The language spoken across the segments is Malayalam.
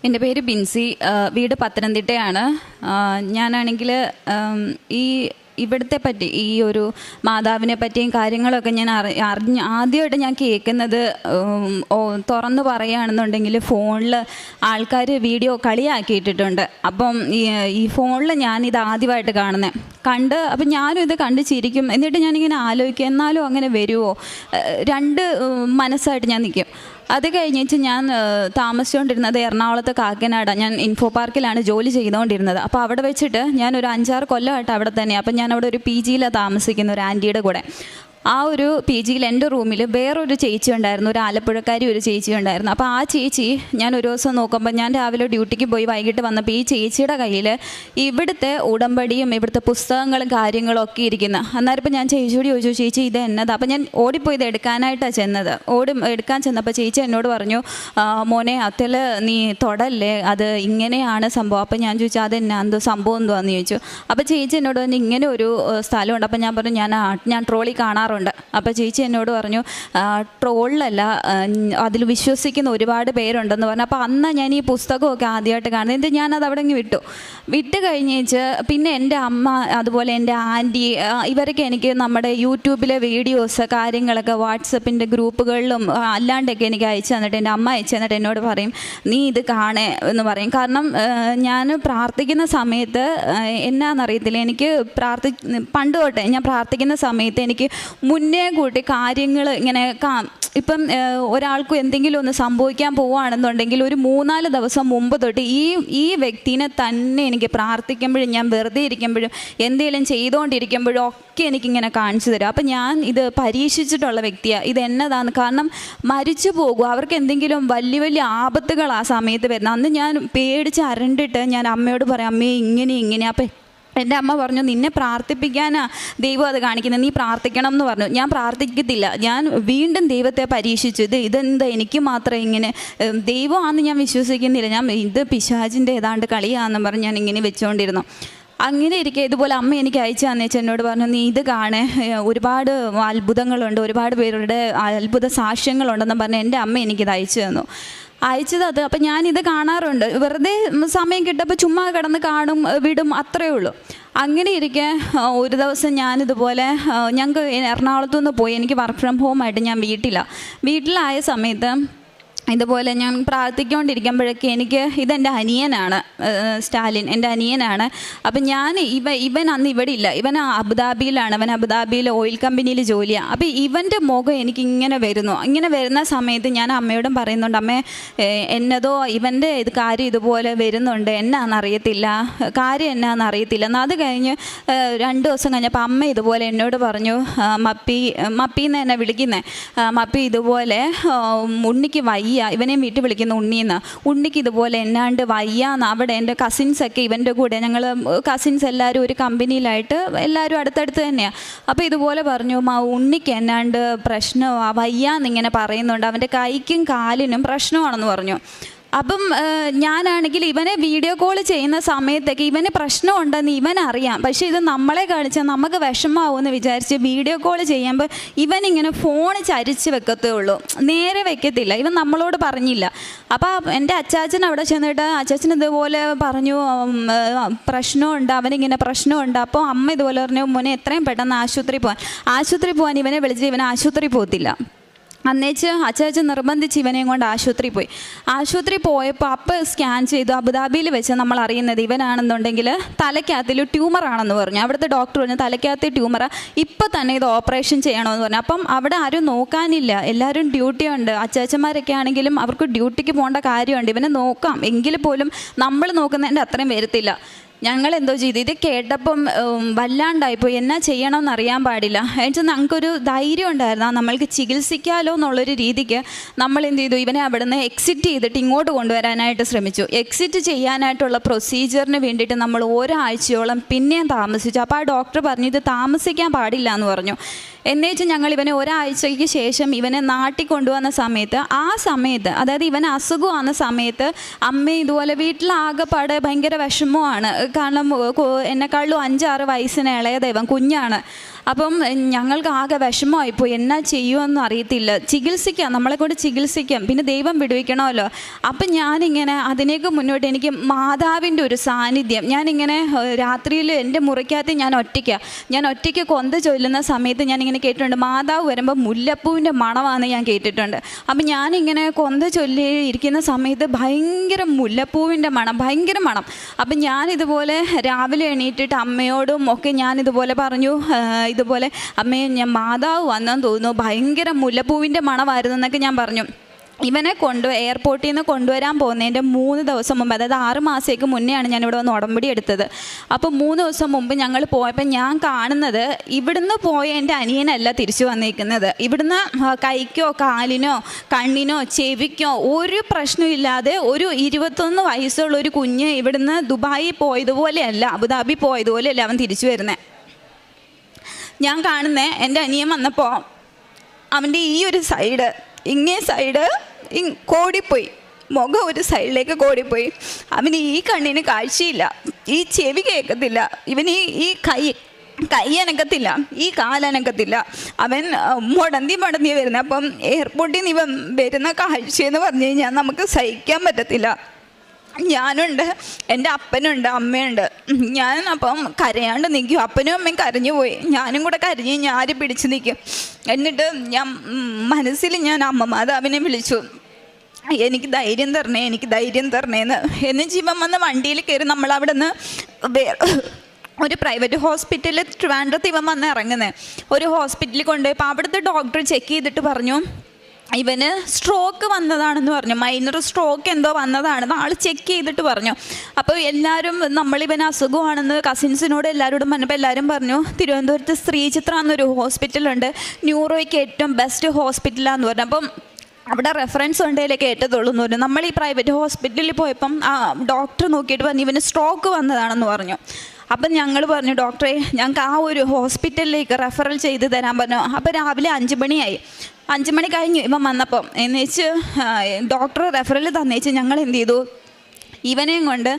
എൻ്റെ പേര് ബിൻസി. വീട് പത്തനംതിട്ടയാണ്. ഞാനാണെങ്കിൽ ഈ ഇവിടുത്തെ പറ്റി ഈ ഒരു മാതാവിനെ പറ്റിയും കാര്യങ്ങളൊക്കെ ഞാൻ ആദ്യമായിട്ട് ഞാൻ കേൾക്കുന്നത്, തുറന്നു പറയുകയാണെന്നുണ്ടെങ്കിൽ ഫോണിൽ ആൾക്കാർ വീഡിയോ കളിയാക്കിയിട്ടിട്ടുണ്ട്. അപ്പം ഈ ഫോണിൽ ഞാനിത് ആദ്യമായിട്ട് കണ്ട് അപ്പം ഞാനും ഇത് കണ്ട് ചിരിക്കും. എന്നിട്ട് ഞാനിങ്ങനെ ആലോചിക്കും, എന്നാലും അങ്ങനെ വരുമോ? രണ്ട് മനസ്സായിട്ട് ഞാൻ നിൽക്കും. അത് കഴിഞ്ഞിട്ട് ഞാൻ താമസിച്ചുകൊണ്ടിരുന്നത് എറണാകുളത്ത് കാക്കനാട്. ഞാൻ ഇൻഫോ പാർക്കിലാണ് ജോലി ചെയ്തുകൊണ്ടിരുന്നത്. അപ്പോൾ അവിടെ വെച്ചിട്ട് ഞാനൊരു 5-6 കൊല്ലമായിട്ട് അവിടെ തന്നെയാണ്. അപ്പം ഞാനവിടെ ഒരു PGയിലാണ് താമസിക്കുന്ന, ഒരു ആൻറ്റിയുടെ കൂടെ. ആ ഒരു PGയിൽ എൻ്റെ റൂമിൽ വേറൊരു ചേച്ചി ഉണ്ടായിരുന്നു, ഒരു ആലപ്പുഴക്കാരി ഒരു ചേച്ചി ഉണ്ടായിരുന്നു. അപ്പോൾ ആ ചേച്ചി ഞാൻ ഒരു ദിവസം നോക്കുമ്പോൾ, ഞാൻ രാവിലെ ഡ്യൂട്ടിക്ക് പോയി വൈകിട്ട് വന്നപ്പോൾ ഈ ചേച്ചിയുടെ കയ്യിൽ ഇവിടുത്തെ ഉടമ്പടിയും ഇവിടുത്തെ പുസ്തകങ്ങളും കാര്യങ്ങളും ഒക്കെ ഇരിക്കുന്നത്. അന്നേരപ്പോൾ ഞാൻ ചേച്ചിയോട് ചോദിച്ചു, ചേച്ചി ഇത് എന്നതാണ്? അപ്പോൾ ഞാൻ ഓടിപ്പോയി ഇത് എടുക്കാനായിട്ടാണ് ചെന്നത്. എടുക്കാൻ ചെന്നപ്പോൾ ചേച്ചി എന്നോട് പറഞ്ഞു, മോനെ അതിൽ നീ തൊടല്ലേ, അത് ഇങ്ങനെയാണ് സംഭവം. അപ്പോൾ ഞാൻ ചോദിച്ചു, അതെന്നാ എന്തോ സംഭവം എന്തുവാന്ന് ചോദിച്ചു. അപ്പോൾ ചേച്ചി എന്നോട് പറഞ്ഞു, ഇങ്ങനെ ഒരു സ്ഥലമുണ്ട്. അപ്പോൾ ഞാൻ പറഞ്ഞു, ഞാൻ ട്രോളി കാണാറുണ്ട്. അപ്പോൾ ചേച്ചി എന്നോട് പറഞ്ഞു, ട്രോളിലല്ല, അതിൽ വിശ്വസിക്കുന്ന ഒരുപാട് പേരുണ്ടെന്ന് പറഞ്ഞു. അപ്പോൾ അന്ന് ഞാൻ ഈ പുസ്തകമൊക്കെ ആദ്യമായിട്ട് കാണുന്നത്. എന്നിട്ട് ഞാനത് അവിടെ വിട്ട് കഴിഞ്ഞേച്ച് പിന്നെ എൻ്റെ അമ്മ, അതുപോലെ എൻ്റെ ആൻറ്റി, ഇവരൊക്കെ എനിക്ക് നമ്മുടെ യൂട്യൂബിലെ വീഡിയോസ് കാര്യങ്ങളൊക്കെ വാട്സപ്പിൻ്റെ ഗ്രൂപ്പുകളിലും അല്ലാണ്ടൊക്കെ എനിക്ക് അയച്ചു തന്നിട്ട്, എൻ്റെ അമ്മ അയച്ചു തന്നിട്ട് എന്നോട് പറയും, നീ ഇത് കാണേ എന്ന് പറയും. കാരണം ഞാൻ പ്രാർത്ഥിക്കുന്ന സമയത്ത് എന്നാന്നറിയത്തില്ല, എനിക്ക് പണ്ട് തൊട്ടേ ഞാൻ പ്രാർത്ഥിക്കുന്ന സമയത്ത് എനിക്ക് മുന്നേ കൂട്ടി കാര്യങ്ങൾ ഇങ്ങനെ ഇപ്പം ഒരാൾക്കും എന്തെങ്കിലും ഒന്ന് സംഭവിക്കാൻ പോവുകയാണെന്നുണ്ടെങ്കിൽ ഒരു 3-4 ദിവസം മുമ്പ് തൊട്ട് ഈ വ്യക്തിനെ തന്നെ എനിക്ക് പ്രാർത്ഥിക്കുമ്പോഴും ഞാൻ വെറുതെ ഇരിക്കുമ്പോഴും എന്തെങ്കിലും ചെയ്തുകൊണ്ടിരിക്കുമ്പോഴും ഒക്കെ എനിക്കിങ്ങനെ കാണിച്ചു തരും. അപ്പം ഞാൻ ഇത് പരീക്ഷിച്ചിട്ടുള്ള വ്യക്തിയാണ്. ഇത് എന്നതാണ്? കാരണം മരിച്ചു പോകും, അവർക്ക് എന്തെങ്കിലും വലിയ വലിയ ആപത്തുകൾ ആ സമയത്ത് വരുന്നത്. അന്ന് ഞാൻ പേടിച്ച് അരണ്ടിട്ട് ഞാൻ അമ്മയോട് പറയാം, അമ്മേ ഇങ്ങനെ. അപ്പം എൻ്റെ അമ്മ പറഞ്ഞു, നിന്നെ പ്രാർത്ഥിപ്പിക്കാനാ ദൈവം അത് കാണിക്കുന്നത്, നീ പ്രാർത്ഥിക്കണം എന്ന് പറഞ്ഞു. ഞാൻ പ്രാർത്ഥിക്കത്തില്ല. ഞാൻ വീണ്ടും ദൈവത്തെ പരീക്ഷിച്ചു. ഇതെന്താ എനിക്ക് മാത്രം ഇങ്ങനെ, ദൈവമാണെന്ന് ഞാൻ വിശ്വസിക്കുന്നില്ല, ഇത് പിശാചിൻ്റെ ഏതാണ്ട് കളിയാണെന്ന് പറഞ്ഞ് ഞാൻ ഇങ്ങനെ വെച്ചുകൊണ്ടിരുന്നു. അങ്ങനെ ഇരിക്കെ ഇതുപോലെ അമ്മ എനിക്ക് അയച്ചു തന്നേച്ച് എന്നോട് പറഞ്ഞു, നീ ഇത് കാണേ, ഒരുപാട് അത്ഭുതങ്ങളുണ്ട്, ഒരുപാട് പേരുടെ അത്ഭുത സാക്ഷ്യങ്ങളുണ്ടെന്ന് പറഞ്ഞ് എൻ്റെ അമ്മ എനിക്കിത് അയച്ചു തന്നു. അയച്ചത് അപ്പം ഞാനിത് കാണാറുണ്ട്. വെറുതെ സമയം കിട്ടപ്പോൾ ചുമ്മാ കിടന്ന് കാണും, വിടും, അത്രയേ ഉള്ളൂ. അങ്ങനെ ഇരിക്കെ ഒരു ദിവസം ഞാനിതുപോലെ ഞങ്ങൾക്ക് എറണാകുളത്തു നിന്ന് പോയി, എനിക്ക് വർക്ക് ഫ്രം ഹോം ആയിട്ട് ഞാൻ വീട്ടിലായ സമയത്ത് ഇതുപോലെ ഞാൻ പ്രാർത്ഥിച്ചുകൊണ്ടിരിക്കുമ്പോഴൊക്കെ എനിക്ക് ഇതെൻ്റെ അനിയനാണ്, സ്റ്റാലിൻ എൻ്റെ അനിയനാണ്. അപ്പം ഇവൻ അന്ന് ഇവിടെ ഇല്ല, ഇവൻ അബുദാബിയിലാണ്. അവൻ അബുദാബിയിൽ ഓയിൽ കമ്പനിയിൽ ജോലിയാണ്. അപ്പം ഇവൻ്റെ മുഖം എനിക്കിങ്ങനെ വരുന്ന സമയത്ത് ഞാൻ അമ്മയോടും പറയുന്നുണ്ട്, അമ്മേ എന്നതോ ഇവൻ്റെ കാര്യം ഇതുപോലെ വരുന്നുണ്ട്, കാര്യം എന്നാണെന്നറിയത്തില്ല. എന്നാൽ അത് കഴിഞ്ഞ് 2 ദിവസം കഴിഞ്ഞപ്പോൾ അമ്മ ഇതുപോലെ എന്നോട് പറഞ്ഞു, മപ്പിന്ന് എന്നെ വിളിക്കുന്നേ, മപ്പി ഇതുപോലെ ഉണ്ണിക്ക് വയ്യ, ഇവനെ വീട്ടിൽ വിളിക്കുന്ന ഉണ്ണിക്ക് ഇതുപോലെ എന്നാണ്ട് വയ്യാന്ന്. അവിടെ എൻ്റെ കസിൻസൊക്കെ ഇവൻ്റെ കൂടെ, ഞങ്ങൾ കസിൻസ് എല്ലാവരും ഒരു കമ്പനിയിലായിട്ട് എല്ലാവരും അടുത്തടുത്ത് തന്നെയാണ്. അപ്പോൾ ഇതുപോലെ പറഞ്ഞു, ഉണ്ണിക്ക് എന്നാണ്ട് പ്രശ്നമാണ്, വയ്യാന്നിങ്ങനെ പറയുന്നുണ്ട്, അവൻ്റെ കൈക്കും കാലിനും പ്രശ്നമാണെന്ന് പറഞ്ഞു. അപ്പം ഞാനാണെങ്കിൽ ഇവനെ വീഡിയോ കോൾ ചെയ്യുന്ന സമയത്തൊക്കെ ഇവന് പ്രശ്നമുണ്ടെന്ന് ഇവനറിയാം. പക്ഷേ ഇത് നമ്മളെ കാണിച്ചാൽ നമുക്ക് വിഷമാവുമെന്ന് വിചാരിച്ച് വീഡിയോ കോൾ ചെയ്യുമ്പോൾ ഇവനിങ്ങനെ ഫോൺ ചരിച്ച് വെക്കത്തേ ഉള്ളൂ, നേരെ വെക്കത്തില്ല. ഇവൻ നമ്മളോട് പറഞ്ഞില്ല. അപ്പോൾ എൻ്റെ അച്ചാച്ചൻ അവിടെ ചെന്നിട്ട് അച്ചാച്ചൻ ഇതുപോലെ പറഞ്ഞു, പ്രശ്നമുണ്ട്, അവനിങ്ങനെ പ്രശ്നമുണ്ട്. അപ്പോൾ അമ്മ ഇതുപോലെ പറഞ്ഞു, മോനെ എത്രയും പെട്ടെന്ന് ആശുപത്രി പോകാൻ ഇവനെ വിളിച്ച് ഇവൻ ആശുപത്രി പോകത്തില്ല. അന്നേച്ച് അച്ചാച്ചൻ നിർബന്ധിച്ച് ഇവനെയും കൊണ്ട് ആശുപത്രി പോയപ്പോൾ അപ്പോൾ സ്കാൻ ചെയ്തു. അബുദാബിയിൽ വെച്ച് നമ്മൾ അറിയുന്നത് ഇവനാണെന്നുണ്ടെങ്കിൽ തലയ്ക്കകത്തിൽ ട്യൂമറാണെന്ന് പറഞ്ഞു. അവിടുത്തെ ഡോക്ടർ പറഞ്ഞു, തലയ്ക്കകത്ത് ട്യൂമറാണ്, ഇപ്പം തന്നെ ഇത് ഓപ്പറേഷൻ ചെയ്യണമെന്ന് പറഞ്ഞു. അപ്പം അവിടെ ആരും നോക്കാനില്ല, എല്ലാവരും ഡ്യൂട്ടി ഉണ്ട്. അച്ചാച്ചന്മാരൊക്കെ ആണെങ്കിലും അവർക്ക് ഡ്യൂട്ടിക്ക് പോകേണ്ട കാര്യമുണ്ട്, ഇവനെ നോക്കാം, എങ്കിൽ പോലും നമ്മൾ നോക്കുന്നതിൻ്റെ അത്രയും വരത്തില്ല. ഞങ്ങൾ എന്തോ ചെയ്തു, ഇത് കേട്ടപ്പം വല്ലാണ്ടായിപ്പോയി, എന്നാ ചെയ്യണമെന്ന് അറിയാൻ പാടില്ല. എന്നുവെച്ചാൽ ഞങ്ങൾക്കൊരു ധൈര്യം ഉണ്ടായിരുന്നു, നമ്മൾക്ക് ചികിത്സിക്കാമല്ലോ എന്നുള്ളൊരു രീതിക്ക് നമ്മൾ എന്ത് ചെയ്തു, ഇവനെ അവിടുന്ന് എക്സിറ്റ് ചെയ്തിട്ട് ഇങ്ങോട്ട് കൊണ്ടുവരാനായിട്ട് ശ്രമിച്ചു. എക്സിറ്റ് ചെയ്യാനായിട്ടുള്ള പ്രൊസീജിയറിന് വേണ്ടിയിട്ട് നമ്മൾ ഒരാഴ്ചയോളം പിന്നെയും താമസിച്ചു. അപ്പോൾ ആ ഡോക്ടർ പറഞ്ഞു, ഇത് താമസിക്കാൻ പാടില്ല എന്ന് പറഞ്ഞു. എന്നുവെച്ചാൽ ഞങ്ങൾ ഇവനെ ഒരാഴ്ചയ്ക്ക് ശേഷം ഇവനെ നാട്ടിൽ കൊണ്ടുവന്ന സമയത്ത്, അതായത് ഇവൻ അസുഖമാകുന്ന സമയത്ത് അമ്മ ഇതുപോലെ വീട്ടിലാകെപ്പാടെ ഭയങ്കര വിഷമമാണ്. കാരണം എന്നെക്കാളും 5-6 വയസ്സിന് ഇളയത്, ഇവൻ കുഞ്ഞാണ്. അപ്പം ഞങ്ങൾക്ക് ആകെ വിഷമമായിപ്പോയി, എന്നാ ചെയ്യുമെന്ന് അറിയത്തില്ല. ചികിത്സിക്കാം, നമ്മളെക്കൊണ്ട് ചികിത്സിക്കാം, പിന്നെ ദൈവം വിടുവിക്കണമല്ലോ. അപ്പം ഞാനിങ്ങനെ അതിനേക്ക് മുന്നോട്ട് എനിക്ക് മാതാവിൻ്റെ ഒരു സാന്നിധ്യം, ഞാനിങ്ങനെ രാത്രിയിൽ എൻ്റെ മുറിക്കകത്ത് ഞാൻ ഒറ്റയ്ക്ക് കൊന്ത ചൊല്ലുന്ന സമയത്ത് ഞാനിങ്ങനെ കേട്ടിട്ടുണ്ട്, മാതാവ് വരുമ്പോൾ മുല്ലപ്പൂവിൻ്റെ മണമാണെന്ന് ഞാൻ കേട്ടിട്ടുണ്ട്. അപ്പം ഞാനിങ്ങനെ കൊന്ത ചൊല്ലി ഇരിക്കുന്ന സമയത്ത് ഭയങ്കര മുല്ലപ്പൂവിൻ്റെ മണം, ഭയങ്കര മണം. അപ്പം ഞാനിതുപോലെ രാവിലെ എണീറ്റിട്ട് അമ്മയോടും ഒക്കെ ഞാനിതുപോലെ പറഞ്ഞു, ഇതുപോലെ അമ്മയെ ഞാൻ മാതാവ് വന്നെന്ന് തോന്നുന്നു, ഭയങ്കര മുല്ലപ്പൂവിൻ്റെ മണമായിരുന്നു എന്നൊക്കെ ഞാൻ പറഞ്ഞു. ഇവനെ എയർപോർട്ടിൽ നിന്ന് കൊണ്ടുവരാൻ പോകുന്നതിൻ്റെ 3 ദിവസം മുമ്പ്, അതായത് 6 മാസത്തേക്ക് മുന്നെയാണ് ഞാനിവിടെ വന്ന് ഉടമ്പടി എടുത്തത്. അപ്പോൾ 3 ദിവസം മുമ്പ് ഞങ്ങൾ പോയപ്പോൾ ഞാൻ കാണുന്നത്, ഇവിടുന്ന് പോയ എൻ്റെ അനിയനല്ല തിരിച്ചു വന്നിരിക്കുന്നത്. ഇവിടുന്ന് കൈക്കോ കാലിനോ കണ്ണിനോ ചെവിക്കോ ഒരു പ്രശ്നമില്ലാതെ ഒരു 21 വയസ്സുള്ള ഒരു കുഞ്ഞ് ഇവിടുന്ന് ദുബായി പോയതുപോലെയല്ല, അബുദാബി പോയതുപോലെയല്ല അവൻ തിരിച്ചു വരുന്നത്. ഞാൻ കാണുന്നത് എൻ്റെ അനിയൻ വന്നപ്പോൾ അവൻ്റെ ഈ ഒരു സൈഡ്, ഇങ്ങേ സൈഡ് കോടിപ്പോയി, മുഖം ഒരു സൈഡിലേക്ക് കോടിപ്പോയി. അവന് ഈ കണ്ണിന് കാഴ്ചയില്ല, ഈ ചെവി കേൾക്കത്തില്ല, ഇവന് ഈ കൈ അനക്കത്തില്ല, ഈ കാലനക്കത്തില്ല, അവൻ മുടന്തി വരുന്നത്. അപ്പം എയർപോർട്ടിൽ നിന്ന് ഇവൻ വരുന്ന കാഴ്ചയെന്ന് പറഞ്ഞു കഴിഞ്ഞാൽ നമുക്ക് സഹിക്കാൻ പറ്റത്തില്ല. ഞാനുണ്ട്, എൻ്റെ അപ്പനുണ്ട്, അമ്മയുണ്ട്. ഞാൻ അപ്പം കരയാണ്ട് നിൽക്കും, അപ്പനും അമ്മയും കരഞ്ഞു പോയി, ഞാനും കൂടെ കരഞ്ഞ് ഞാരി പിടിച്ച് നിൽക്കും. എന്നിട്ട് ഞാൻ മനസ്സിൽ ഞാൻ അമ്മ മാതാവിനെ വിളിച്ചു, എനിക്ക് ധൈര്യം തരണേന്ന്. എന്ന് ജീവൻ വന്ന് വണ്ടിയിൽ കയറി നമ്മളവിടെ നിന്ന് ഒരു പ്രൈവറ്റ് ഹോസ്പിറ്റലിൽ ട്രിവാൻഡ്രത്ത് ഇവൻ വന്ന് ഇറങ്ങുന്നത്. ഒരു ഹോസ്പിറ്റലിൽ കൊണ്ടുപോയപ്പോൾ അവിടുത്തെ ഡോക്ടർ ചെക്ക് ചെയ്തിട്ട് പറഞ്ഞു, ഇവന് സ്ട്രോക്ക് വന്നതാണെന്ന് പറഞ്ഞു, മൈനർ സ്ട്രോക്ക് എന്തോ വന്നതാണെന്ന് ആൾ ചെക്ക് ചെയ്തിട്ട് പറഞ്ഞു. അപ്പോൾ എല്ലാവരും നമ്മളിവന് അസുഖമാണെന്ന് കസിൻസിനോട് എല്ലാവരോടും പറഞ്ഞപ്പോൾ എല്ലാവരും പറഞ്ഞു, തിരുവനന്തപുരത്ത് ശ്രീചിത്ര എന്നൊരു ഹോസ്പിറ്റലുണ്ട്, ന്യൂറോയ്ക്ക് ഏറ്റവും ബെസ്റ്റ് ഹോസ്പിറ്റലാന്ന് പറഞ്ഞു. അപ്പം അവിടെ റെഫറൻസ് ഉണ്ടെങ്കിലേ കേട്ടതുള്ളൂ എന്ന് പറഞ്ഞു. നമ്മൾ ഈ പ്രൈവറ്റ് ഹോസ്പിറ്റലിൽ പോയപ്പം ആ ഡോക്ടർ നോക്കിയിട്ട് പറഞ്ഞു ഇവന് സ്ട്രോക്ക് വന്നതാണെന്ന് പറഞ്ഞു. അപ്പം ഞങ്ങൾ പറഞ്ഞു, ഡോക്ടറെ ഞങ്ങൾക്ക് ആ ഒരു ഹോസ്പിറ്റലിലേക്ക് റെഫറൽ ചെയ്ത് തരാൻ പറഞ്ഞു. അപ്പോൾ രാവിലെ 5 മണിയായി. 5 മണി കഴിഞ്ഞു ഇവൻ വന്നപ്പം. എന്നുവെച്ച് ഡോക്ടർ റെഫറൽ തന്നേച്ച് ഞങ്ങൾ എന്ത് ചെയ്തു, ഇവനെയും കൊണ്ട്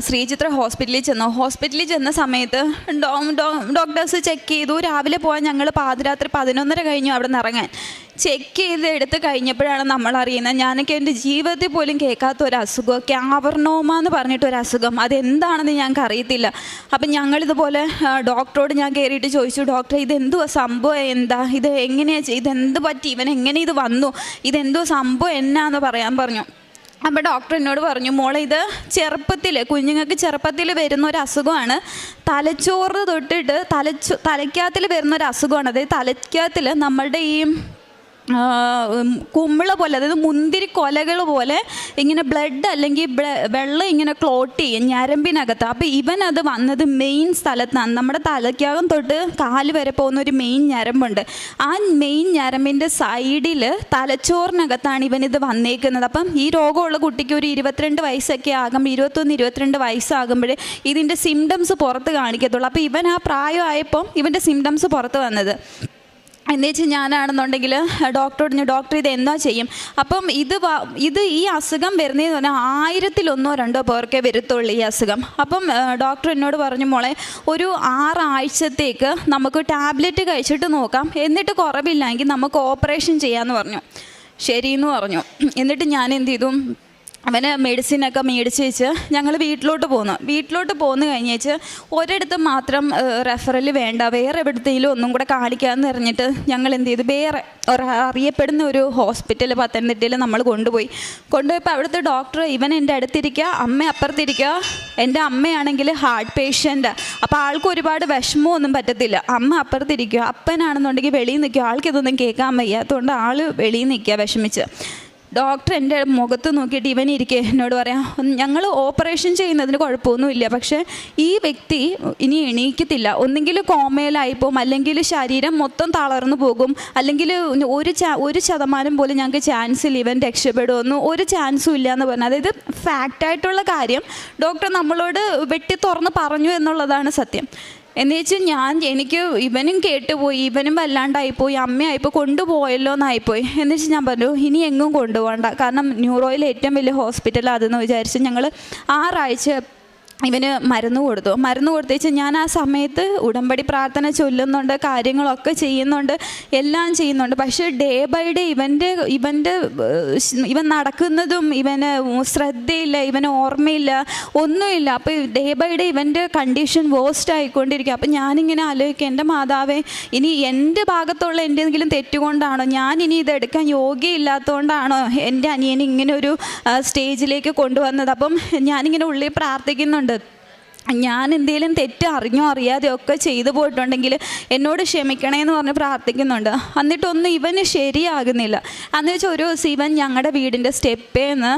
ശ്രീചിത്ര ഹോസ്പിറ്റലിൽ ചെന്ന സമയത്ത് ഡോക്ടേഴ്സ് ചെക്ക് ചെയ്തു. രാവിലെ പോയാൽ ഞങ്ങൾ പാതിരാത്രി 11:30 കഴിഞ്ഞു അവിടെ നിന്ന് ഇറങ്ങാൻ. ചെക്ക് ചെയ്ത് എടുത്ത് കഴിഞ്ഞപ്പോഴാണ് നമ്മൾ അറിയുന്നത്, ഞാനൊക്കെ എൻ്റെ ജീവിതത്തിൽ പോലും കേൾക്കാത്ത ഒരു അസുഖം, ക്യാവർനോമ എന്ന് പറഞ്ഞിട്ടൊരു അസുഖം, അതെന്താണെന്ന് ഞങ്ങൾക്ക് അറിയത്തില്ല. അപ്പം ഞങ്ങളിതുപോലെ ഡോക്ടറോട് ഞാൻ കയറിയിട്ട് ചോദിച്ചു, ഡോക്ടറെ ഇതെന്തുവാ സംഭവം, എന്താ ഇത്, എങ്ങനെയാണ് ഇതെന്ത് പറ്റി, ഇവൻ എങ്ങനെ ഇത് വന്നു, ഇതെന്തോ സംഭവം എന്നാന്ന് പറയാൻ പറഞ്ഞു. അപ്പോൾ ഡോക്ടർ എന്നോട് പറഞ്ഞു, മോളെ ഇത് കുഞ്ഞുങ്ങൾക്ക് ചെറുപ്പത്തിൽ വരുന്ന ഒരു അസുഖമാണ്, തലച്ചോറ് തൊട്ടിട്ട് തലയ്ക്കകത്തിൽ വരുന്നൊരു അസുഖമാണ്. അതായത് തലയ്ക്കകത്തിൽ നമ്മളുടെ ഈ കുമ്പിള പോലെ, അതായത് മുന്തിരി കൊലകൾ പോലെ ഇങ്ങനെ ബ്ലഡ് അല്ലെങ്കിൽ വെള്ളം ഇങ്ങനെ ക്ലോട്ട് ചെയ്യും ഞരമ്പിനകത്ത്. അപ്പോൾ ഇവനത് വന്നത് മെയിൻ സ്ഥലത്താണ്, നമ്മുടെ തലയ്ക്കകം തൊട്ട് കാല് വരെ പോകുന്ന ഒരു മെയിൻ ഞരമ്പുണ്ട്. ആ മെയിൻ ഞരമ്പിൻ്റെ സൈഡിൽ തലച്ചോറിനകത്താണ് ഇവനിത് വന്നേക്കുന്നത്. അപ്പം ഈ രോഗമുള്ള കുട്ടിക്ക് ഒരു 22 വയസ്സൊക്കെ ആകുമ്പോൾ, 21-22 വയസ്സാകുമ്പോഴേ ഇതിൻ്റെ സിംറ്റംസ് പുറത്ത് കാണിക്കത്തുള്ളൂ. അപ്പോൾ ഇവൻ ആ പ്രായമായപ്പം ഇവൻ്റെ സിംറ്റംസ് പുറത്ത് വന്നത്. എന്ന് വെച്ചാൽ ഞാനാണെന്നുണ്ടെങ്കിൽ ഡോക്ടർ ഇത് എന്താ ചെയ്യും. അപ്പം ഇത് ഈ അസുഖം വരുന്നതെന്ന് പറഞ്ഞാൽ 1000-1-2 പേർക്കേ വരുത്തുള്ളൂ ഈ അസുഖം. അപ്പം ഡോക്ടർ എന്നോട് പറഞ്ഞു, മോളെ ഒരു 6 ആഴ്ചത്തേക്ക് നമുക്ക് ടാബ്ലറ്റ് കഴിച്ചിട്ട് നോക്കാം, എന്നിട്ട് കുറവില്ലെങ്കിൽ നമുക്ക് ഓപ്പറേഷൻ ചെയ്യാമെന്ന് പറഞ്ഞു. ശരിയെന്ന് പറഞ്ഞു. എന്നിട്ട് ഞാൻ എന്ത് ചെയ്തു, അവന് മെഡിസിനൊക്കെ മേടിച്ച് വെച്ച് ഞങ്ങൾ വീട്ടിലോട്ട് പോന്നു കഴിഞ്ഞേച്ച് ഒരിടത്ത് മാത്രം റെഫറൽ വേണ്ട, വേറെ എവിടത്തേലും ഒന്നും കൂടെ കാണിക്കാമെന്ന് പറഞ്ഞിട്ട് ഞങ്ങൾ എന്ത് ചെയ്തു, വേറെ അറിയപ്പെടുന്ന ഒരു ഹോസ്പിറ്റൽ പത്തനംതിട്ടയിൽ നമ്മൾ കൊണ്ടുപോയപ്പോൾ അവിടുത്തെ ഡോക്ടർ ഇവൻ എൻ്റെ അടുത്തിരിക്കുക, അമ്മ അപ്പുറത്തിരിക്കുക. എൻ്റെ അമ്മയാണെങ്കിൽ ഹാർട്ട് പേഷ്യൻ്റ്, അപ്പോൾ ആൾക്ക് ഒരുപാട് വിഷമമൊന്നും പറ്റത്തില്ല. അമ്മ അപ്പുറത്തിരിക്കുക, അപ്പനാണെന്നുണ്ടെങ്കിൽ വെളിയിൽ നിൽക്കുക, ആൾക്കിതൊന്നും കേൾക്കാൻ വയ്യാത്തതുകൊണ്ട് ആൾ വെളിയിൽ നിൽക്കുക വിഷമിച്ച്. ഡോക്ടർ എൻ്റെ മുഖത്ത് നോക്കിയിട്ട് ഇവനിരിക്കെ എന്നോട് പറയാം, ഞങ്ങൾ ഓപ്പറേഷൻ ചെയ്യുന്നതിന് കുഴപ്പമൊന്നുമില്ല, പക്ഷേ ഈ വ്യക്തി ഇനി എണീക്കത്തില്ല, ഒന്നെങ്കിൽ കോമയിലായിപ്പോവും, അല്ലെങ്കിൽ ശരീരം മൊത്തം തളർന്നു പോകും, അല്ലെങ്കിൽ 1% പോലും ഞങ്ങൾക്ക് ചാൻസില്ല ഇവൻ രക്ഷപ്പെടുമെന്ന്, ഒരു ചാൻസും ഇല്ല എന്ന് പറഞ്ഞു. അതായത് ഫാക്റ്റായിട്ടുള്ള കാര്യം ഡോക്ടർ നമ്മളോട് വെട്ടി തുറന്ന് പറഞ്ഞു എന്നുള്ളതാണ് സത്യം. എന്ന് വെച്ചാൽ എനിക്ക് ഇവനും കേട്ടുപോയി, ഇവനും വല്ലാണ്ടായിപ്പോയി, അമ്മയായിപ്പോൾ കൊണ്ടുപോയല്ലോ എന്നായിപ്പോയി. എന്ന് വെച്ചാൽ ഞാൻ പറഞ്ഞു ഇനി എങ്ങും കൊണ്ടുപോകണ്ട, കാരണം ന്യൂറോയിലെ ഏറ്റവും വലിയ ഹോസ്പിറ്റൽ അതെന്ന് വിചാരിച്ച് ഞങ്ങൾ 6 ആഴ്ച ഇവന് മരുന്ന് കൊടുത്തേച്ച് ഞാൻ ആ സമയത്ത് ഉടമ്പടി പ്രാർത്ഥന ചൊല്ലുന്നുണ്ട്, കാര്യങ്ങളൊക്കെ ചെയ്യുന്നുണ്ട്, എല്ലാം ചെയ്യുന്നുണ്ട്. പക്ഷേ ഡേ ബൈ ഡേ ഇവൻ നടക്കുന്നതും ഇവന് ശ്രദ്ധയില്ല, ഇവന് ഓർമ്മയില്ല, ഒന്നുമില്ല. അപ്പോൾ ഡേ ബൈ ഡേ ഇവൻ്റെ കണ്ടീഷൻ വേസ്റ്റ് ആയിക്കൊണ്ടിരിക്കുക. അപ്പം ഞാനിങ്ങനെ ആലോചിക്കുക, എൻ്റെ മാതാവേ, ഇനി എൻ്റെ ഭാഗത്തുള്ള എന്തെങ്കിലും തെറ്റുകൊണ്ടാണോ, ഞാൻ ഇനി ഇതെടുക്കാൻ യോഗ്യയില്ലാത്തതുകൊണ്ടാണോ എൻ്റെ അനിയനെ ഇങ്ങനെ ഒരു സ്റ്റേജിലേക്ക് കൊണ്ടുവന്നത്? അപ്പം ഞാനിങ്ങനെ ഉള്ളിൽ പ്രാർത്ഥിക്കുന്നുണ്ട്, ഞാൻ എന്തെങ്കിലും തെറ്റ് അറിഞ്ഞോ അറിയാതെയോ ഒക്കെ ചെയ്തു പോയിട്ടുണ്ടെങ്കിൽ എന്നോട് ക്ഷമിക്കണേന്ന് പറഞ്ഞ് പ്രാർത്ഥിക്കുന്നുണ്ട്. എന്നിട്ടൊന്നും ഇവന് ശരിയാകുന്നില്ല. അന്ന് വെച്ചാൽ ഒരു ദിവസം ഇവൻ ഞങ്ങളുടെ വീടിൻ്റെ സ്റ്റെപ്പേന്ന്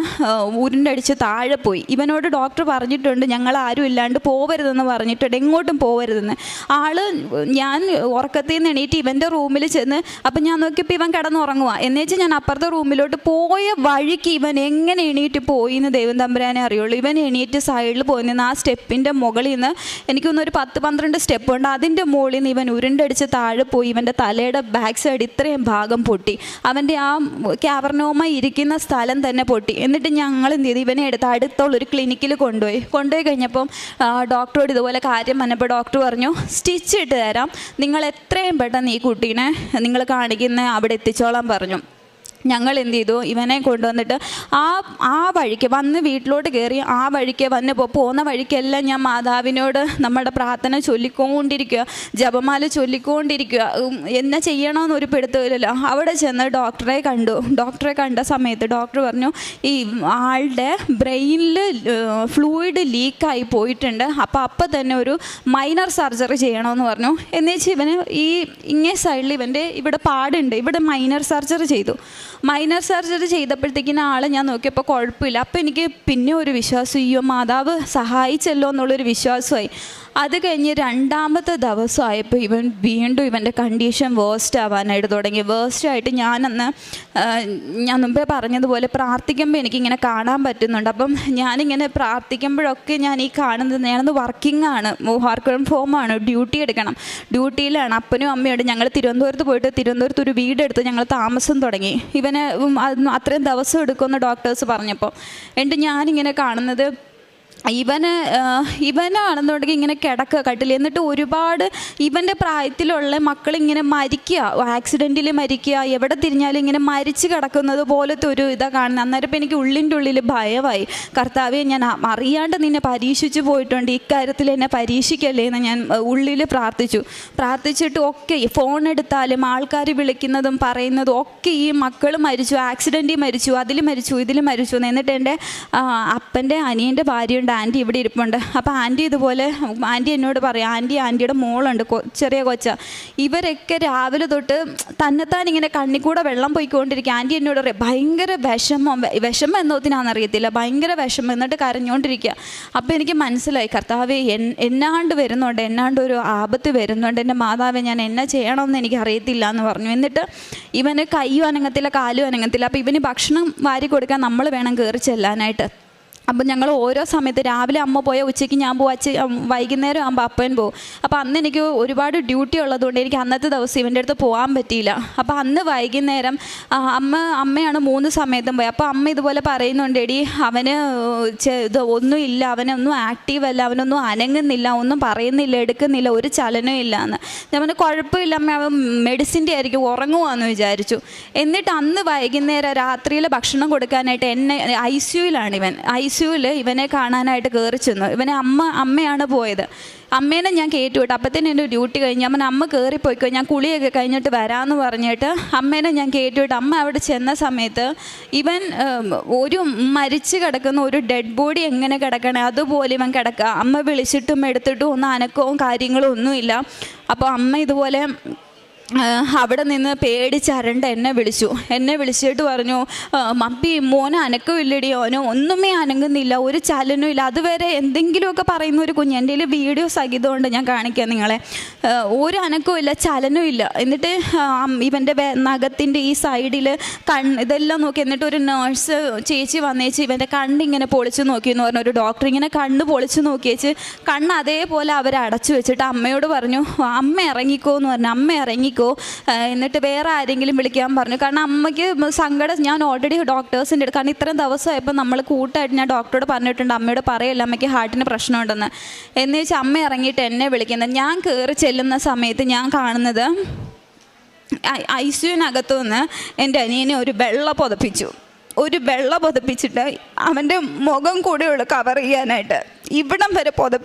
ഉരുണ്ടടിച്ച് താഴെ പോയി. ഇവനോട് ഡോക്ടർ പറഞ്ഞിട്ടുണ്ട് ഞങ്ങൾ ആരും ഇല്ലാണ്ട് പോവരുതെന്ന് പറഞ്ഞിട്ടുണ്ട്, എങ്ങോട്ടും പോവരുതെന്ന്. ഞാൻ ഉറക്കത്തിൽ നിന്ന് എണീറ്റ് ഇവൻ്റെ റൂമിൽ ചെന്ന്, അപ്പം ഞാൻ നോക്കിയപ്പോൾ ഇവൻ കിടന്നുറങ്ങുക. എന്നുവെച്ചാൽ ഞാൻ അപ്പുറത്തെ റൂമിലോട്ട് പോയ വഴിക്ക് ഇവൻ എങ്ങനെ എണീറ്റ് പോയി എന്ന് ദൈവം തമ്പുരാനെ അറിയുള്ളൂ. ഇവൻ എണീറ്റ് സൈഡിൽ പോയി നിന്ന് ആ സ്റ്റെപ്പിൻ്റെ മുകളിൽ നിന്ന് എനിക്കൊന്ന് ഒരു 10-12 സ്റ്റെപ്പ് ഉണ്ട്, അതിൻ്റെ മുകളിൽ നിന്ന് ഇവൻ ഉരുണ്ടടിച്ച് താഴെ പോയി. ഇവൻ്റെ തലയുടെ ബാക്ക് സൈഡ് ഇത്രയും ഭാഗം പൊട്ടി, അവൻ്റെ ആ ക്യാവർനോമ ഇരിക്കുന്ന സ്ഥലം തന്നെ പൊട്ടി. എന്നിട്ട് ഞങ്ങൾ എന്ത് ചെയ്തു, ഇവനെ എടുത്ത് അടുത്തുള്ളൊരു ക്ലിനിക്കിൽ കൊണ്ടുപോയി കഴിഞ്ഞപ്പം ഡോക്ടറോട് ഇതുപോലെ കാര്യം പറഞ്ഞപ്പോൾ ഡോക്ടർ പറഞ്ഞു, സ്റ്റിച്ച് ഇട്ട് തരാം, നിങ്ങൾ എത്രയും പെട്ടെന്ന് ഈ കുട്ടീനെ നിങ്ങൾ കാണിക്കുന്ന അവിടെ എത്തിച്ചോളാൻ പറഞ്ഞു. ഞങ്ങൾ എന്ത് ചെയ്തു, ഇവനെ കൊണ്ടുവന്നിട്ട് ആ വഴിക്ക് വന്ന് വീട്ടിലോട്ട് കയറി ആ വഴിക്ക് വന്ന് പോകുന്ന വഴിക്കെല്ലാം ഞാൻ മാതാവിനോട് നമ്മുടെ പ്രാർത്ഥന ചൊല്ലിക്കൊണ്ടിരിക്കുക, ജപമാല ചൊല്ലിക്കൊണ്ടിരിക്കുക. എന്നാ ചെയ്യണമെന്ന് ഒരു പിടുത്തമില്ലല്ലോ. അവിടെ ചെന്ന് ഡോക്ടറെ കണ്ട സമയത്ത് ഡോക്ടർ പറഞ്ഞു, ഈ ആളുടെ ബ്രെയിനിൽ ഫ്ലൂയിഡ് ലീക്കായി പോയിട്ടുണ്ട്, അപ്പം തന്നെ ഒരു മൈനർ സർജറി ചെയ്യണമെന്ന് പറഞ്ഞു. എന്നുവെച്ചാൽ ഇവന് ഇങ്ങേ സൈഡിൽ ഇവൻ്റെ ഇവിടെ പാടുണ്ട്, ഇവിടെ മൈനർ സർജറി ചെയ്തു. മൈനർ സർജറി ചെയ്തപ്പോഴത്തേക്കിന് ആളെ ഞാൻ നോക്കിയപ്പോൾ കുഴപ്പമില്ല. അപ്പോൾ എനിക്ക് പിന്നെ ഒരു വിശ്വാസം, അയ്യോ മാതാവ് സഹായിച്ചല്ലോ എന്നുള്ളൊരു വിശ്വാസമായി. അത് കഴിഞ്ഞ് 2ാമത്തെ ദിവസമായപ്പോൾ വീണ്ടും ഇവൻ്റെ കണ്ടീഷൻ വേസ്റ്റ് ആവാനായിട്ട് തുടങ്ങി. വേസ്റ്റായിട്ട് ഞാൻ മുമ്പേ പറഞ്ഞതുപോലെ പ്രാർത്ഥിക്കുമ്പോൾ എനിക്കിങ്ങനെ കാണാൻ പറ്റുന്നുണ്ട്. അപ്പം ഞാനിങ്ങനെ പ്രാർത്ഥിക്കുമ്പോഴൊക്കെ ഞാൻ ഈ കാണുന്നത്, ഞാനത് വർക്കിംഗാണ്, വർക്ക് ഫ്രം ഹോമാണ്, ഡ്യൂട്ടി എടുക്കണം, ഡ്യൂട്ടിയിലാണ്. അപ്പനും അമ്മയോട് ഞങ്ങൾ തിരുവനന്തപുരത്ത് പോയിട്ട് തിരുവനന്തപുരത്ത് ഒരു വീടെടുത്ത് ഞങ്ങൾ താമസം തുടങ്ങി. ഇവന് അത്രയും ദിവസം എടുക്കുമെന്ന് ഡോക്ടേഴ്സ് പറഞ്ഞപ്പോൾ. എന്നിട്ട് ഞാനിങ്ങനെ കാണുന്നത്, ഇവനാണെന്നുണ്ടെങ്കിൽ ഇങ്ങനെ കിടക്കുക കട്ടിൽ. എന്നിട്ട് ഒരുപാട് ഇവൻ്റെ പ്രായത്തിലുള്ള മക്കളിങ്ങനെ മരിക്കുക, ആക്സിഡൻറ്റിൽ മരിക്കുക, എവിടെ തിരിഞ്ഞാലും ഇങ്ങനെ മരിച്ച് കിടക്കുന്നത് പോലത്തെ ഒരു ഇതാണ് കാണുന്നത്. അന്നേരം ഇപ്പം എനിക്ക് ഉള്ളിൻ്റെ ഉള്ളിൽ ഭയമായി, കർത്താവെ ഞാൻ അറിയാണ്ട് നിന്നെ പരീക്ഷിച്ച് പോയിട്ടുണ്ട്, ഇക്കാര്യത്തിൽ എന്നെ പരീക്ഷിക്കല്ലേ എന്ന് ഞാൻ ഉള്ളിൽ പ്രാർത്ഥിച്ചിട്ട് ഒക്കെ ഫോൺ എടുത്താലും ആൾക്കാർ വിളിക്കുന്നതും പറയുന്നതും ഒക്കെ ഈ മക്കൾ മരിച്ചു, ആക്സിഡൻറ്റിൽ മരിച്ചു, അതിൽ മരിച്ചു, ഇതിൽ മരിച്ചു എന്ന്. എന്നിട്ട് എൻ്റെ അപ്പൻ്റെ അനിയൻ്റെ ഭാര്യയുണ്ട്, ആൻറ്റി ഇവിടെ ഇരിപ്പുണ്ട്. അപ്പോൾ ആൻറ്റി ഇതുപോലെ ആൻറ്റി എന്നോട് പറയാം, ആൻറ്റിയുടെ മോളുണ്ട്, ചെറിയ കൊച്ച, ഇവരൊക്കെ രാവിലെ തൊട്ട് തന്നെത്താൻ ഇങ്ങനെ കണ്ണിക്കൂടെ വെള്ളം പോയിക്കൊണ്ടിരിക്കുക. ആൻറ്റി എന്നോട് പറയും ഭയങ്കര വിഷമം എന്നോത്തിനാണെന്നറിയത്തില്ല, ഭയങ്കര വിഷമം, എന്നിട്ട് കരഞ്ഞുകൊണ്ടിരിക്കുക. അപ്പോൾ എനിക്ക് മനസ്സിലായി, കർത്താവെ എന്നാണ്ട് ഒരു ആപത്ത് വരുന്നുണ്ട്, എൻ്റെ മാതാവെ ഞാൻ എന്നാ ചെയ്യണമെന്ന് എനിക്ക് അറിയത്തില്ല എന്ന് പറഞ്ഞു. എന്നിട്ട് ഇവന് കൈയും അനങ്ങത്തില്ല, കാലും അനങ്ങത്തില്ല. അപ്പോൾ ഇവന് ഭക്ഷണം വാരി കൊടുക്കാൻ നമ്മൾ വേണം കയറി ചെല്ലാനായിട്ട്. അപ്പം ഞങ്ങൾ ഓരോ സമയത്ത് രാവിലെ അമ്മ പോയാൽ ഉച്ചയ്ക്ക് ഞാൻ പോകും, വൈകുന്നേരം ആകുമ്പോൾ അപ്പൻ പോകും. അപ്പോൾ അന്ന് എനിക്ക് ഒരുപാട് ഡ്യൂട്ടി ഉള്ളതുകൊണ്ട് എനിക്ക് അന്നത്തെ ദിവസം ഇവൻ്റെ അടുത്ത് പോകാൻ പറ്റിയില്ല. അപ്പോൾ അന്ന് വൈകുന്നേരം അമ്മയാണ് 3 സമയത്തും പോയി. അപ്പോൾ അമ്മ ഇതുപോലെ പറയുന്നുണ്ട്, എടി അവന് ഒന്നുമില്ല, അവനൊന്നും ആക്റ്റീവ് അല്ല, അവനൊന്നും അനങ്ങുന്നില്ല, ഒന്നും പറയുന്നില്ല, എടുക്കുന്നില്ല, ഒരു ചലനവും ഇല്ല എന്ന്. ഞാൻ കുഴപ്പമില്ല അമ്മ, അവൻ മെഡിസിൻ്റെ ആയിരിക്കും, ഉറങ്ങുവാന്ന് വിചാരിച്ചു. എന്നിട്ട് അന്ന് വൈകുന്നേരം രാത്രിയിൽ ഭക്ഷണം കൊടുക്കാനായിട്ട് എന്നെ ICUവിലാണ് ഇവനെ കാണാനായിട്ട് കയറി ചെന്നു. അമ്മയാണ് പോയത്. അമ്മേനെ ഞാൻ കയറ്റിവിട്ടു. അപ്പത്തേനും എൻ്റെ ഡ്യൂട്ടി കഴിഞ്ഞ് അമ്മ കയറിപ്പോയിക്കോ, ഞാൻ കുളിയൊക്കെ കഴിഞ്ഞിട്ട് വരാമെന്ന് പറഞ്ഞിട്ട് അമ്മേനെ ഞാൻ കയറ്റിവിട്ടു. അമ്മ അവിടെ ചെന്ന സമയത്ത് ഇവൻ ഒരു മരിച്ച് കിടക്കുന്ന ഒരു ഡെഡ് ബോഡി എങ്ങനെ കിടക്കണേ അതുപോലെ ഇവൻ കിടക്കുക. അമ്മ വിളിച്ചിട്ടും എടുത്തിട്ടും ഒന്നും അനക്കവും കാര്യങ്ങളും ഒന്നുമില്ല. അപ്പോൾ അമ്മ ഇതുപോലെ അവിടെ നിന്ന് പേടിച്ചരണ്ട് എന്നെ വിളിച്ചിട്ട് പറഞ്ഞു, മമ്മി മോനെ അനക്കമില്ലടി, ഓനോ ഒന്നുമേ അനങ്ങുന്നില്ല, ഒരു ചലനവും ഇല്ല. അതുവരെ എന്തെങ്കിലുമൊക്കെ പറയുന്ന ഒരു കുഞ്ഞ്, എൻ്റെ വീഡിയോ സഹിതമുണ്ട്, ഞാൻ കാണിക്കാം നിങ്ങളെ. ഒരു അനക്കവും ഇല്ല, ചലനവും ഇല്ല. എന്നിട്ട് ഇവൻ്റെ നഖത്തിൻ്റെ ഈ സൈഡിൽ ഇതെല്ലാം നോക്കി. എന്നിട്ട് ഒരു നേഴ്സ് ചേച്ചി വന്നേച്ച് ഇവൻ്റെ കണ്ണിങ്ങനെ പൊളിച്ച് നോക്കിയെന്ന് പറഞ്ഞു. ഒരു ഡോക്ടർ ഇങ്ങനെ കണ്ണ് പൊളിച്ച് നോക്കിയേച്ച് കണ്ണ് അതേപോലെ അവർ അടച്ചു വെച്ചിട്ട് അമ്മയോട് പറഞ്ഞു, അമ്മ ഇറങ്ങിക്കോ എന്ന് പറഞ്ഞു. അമ്മ ഇറങ്ങിക്കോ, മാറിക്കോ, എന്നിട്ട് വേറെ ആരെങ്കിലും വിളിക്കാൻ പറഞ്ഞു. കാരണം അമ്മയ്ക്ക് സങ്കടം. ഞാൻ ഓൾറെഡി ഡോക്ടേഴ്സിൻ്റെ അടുത്ത്, കാരണം ഇത്രയും ദിവസമായപ്പോൾ നമ്മൾ കൂട്ടായിട്ട് ഞാൻ ഡോക്ടറോട് പറഞ്ഞിട്ടുണ്ട് അമ്മയോട് പറയല്ല അമ്മയ്ക്ക് ഹാർട്ടിന് പ്രശ്നമുണ്ടെന്ന്. എന്ന് വെച്ചാൽ അമ്മ ഇറങ്ങിയിട്ട് എന്നെ വിളിക്കുന്നത്. ഞാൻ കയറി ചെല്ലുന്ന സമയത്ത് ഞാൻ കാണുന്നത് ICUവിനകത്തു നിന്ന് എൻ്റെ അനിയനെ ഒരു വെള്ള പുതപ്പിച്ചിട്ട് അവൻ്റെ മുഖം കൂടെയുള്ള കവർ ചെയ്യാനായിട്ട് ഇവിടം വരെ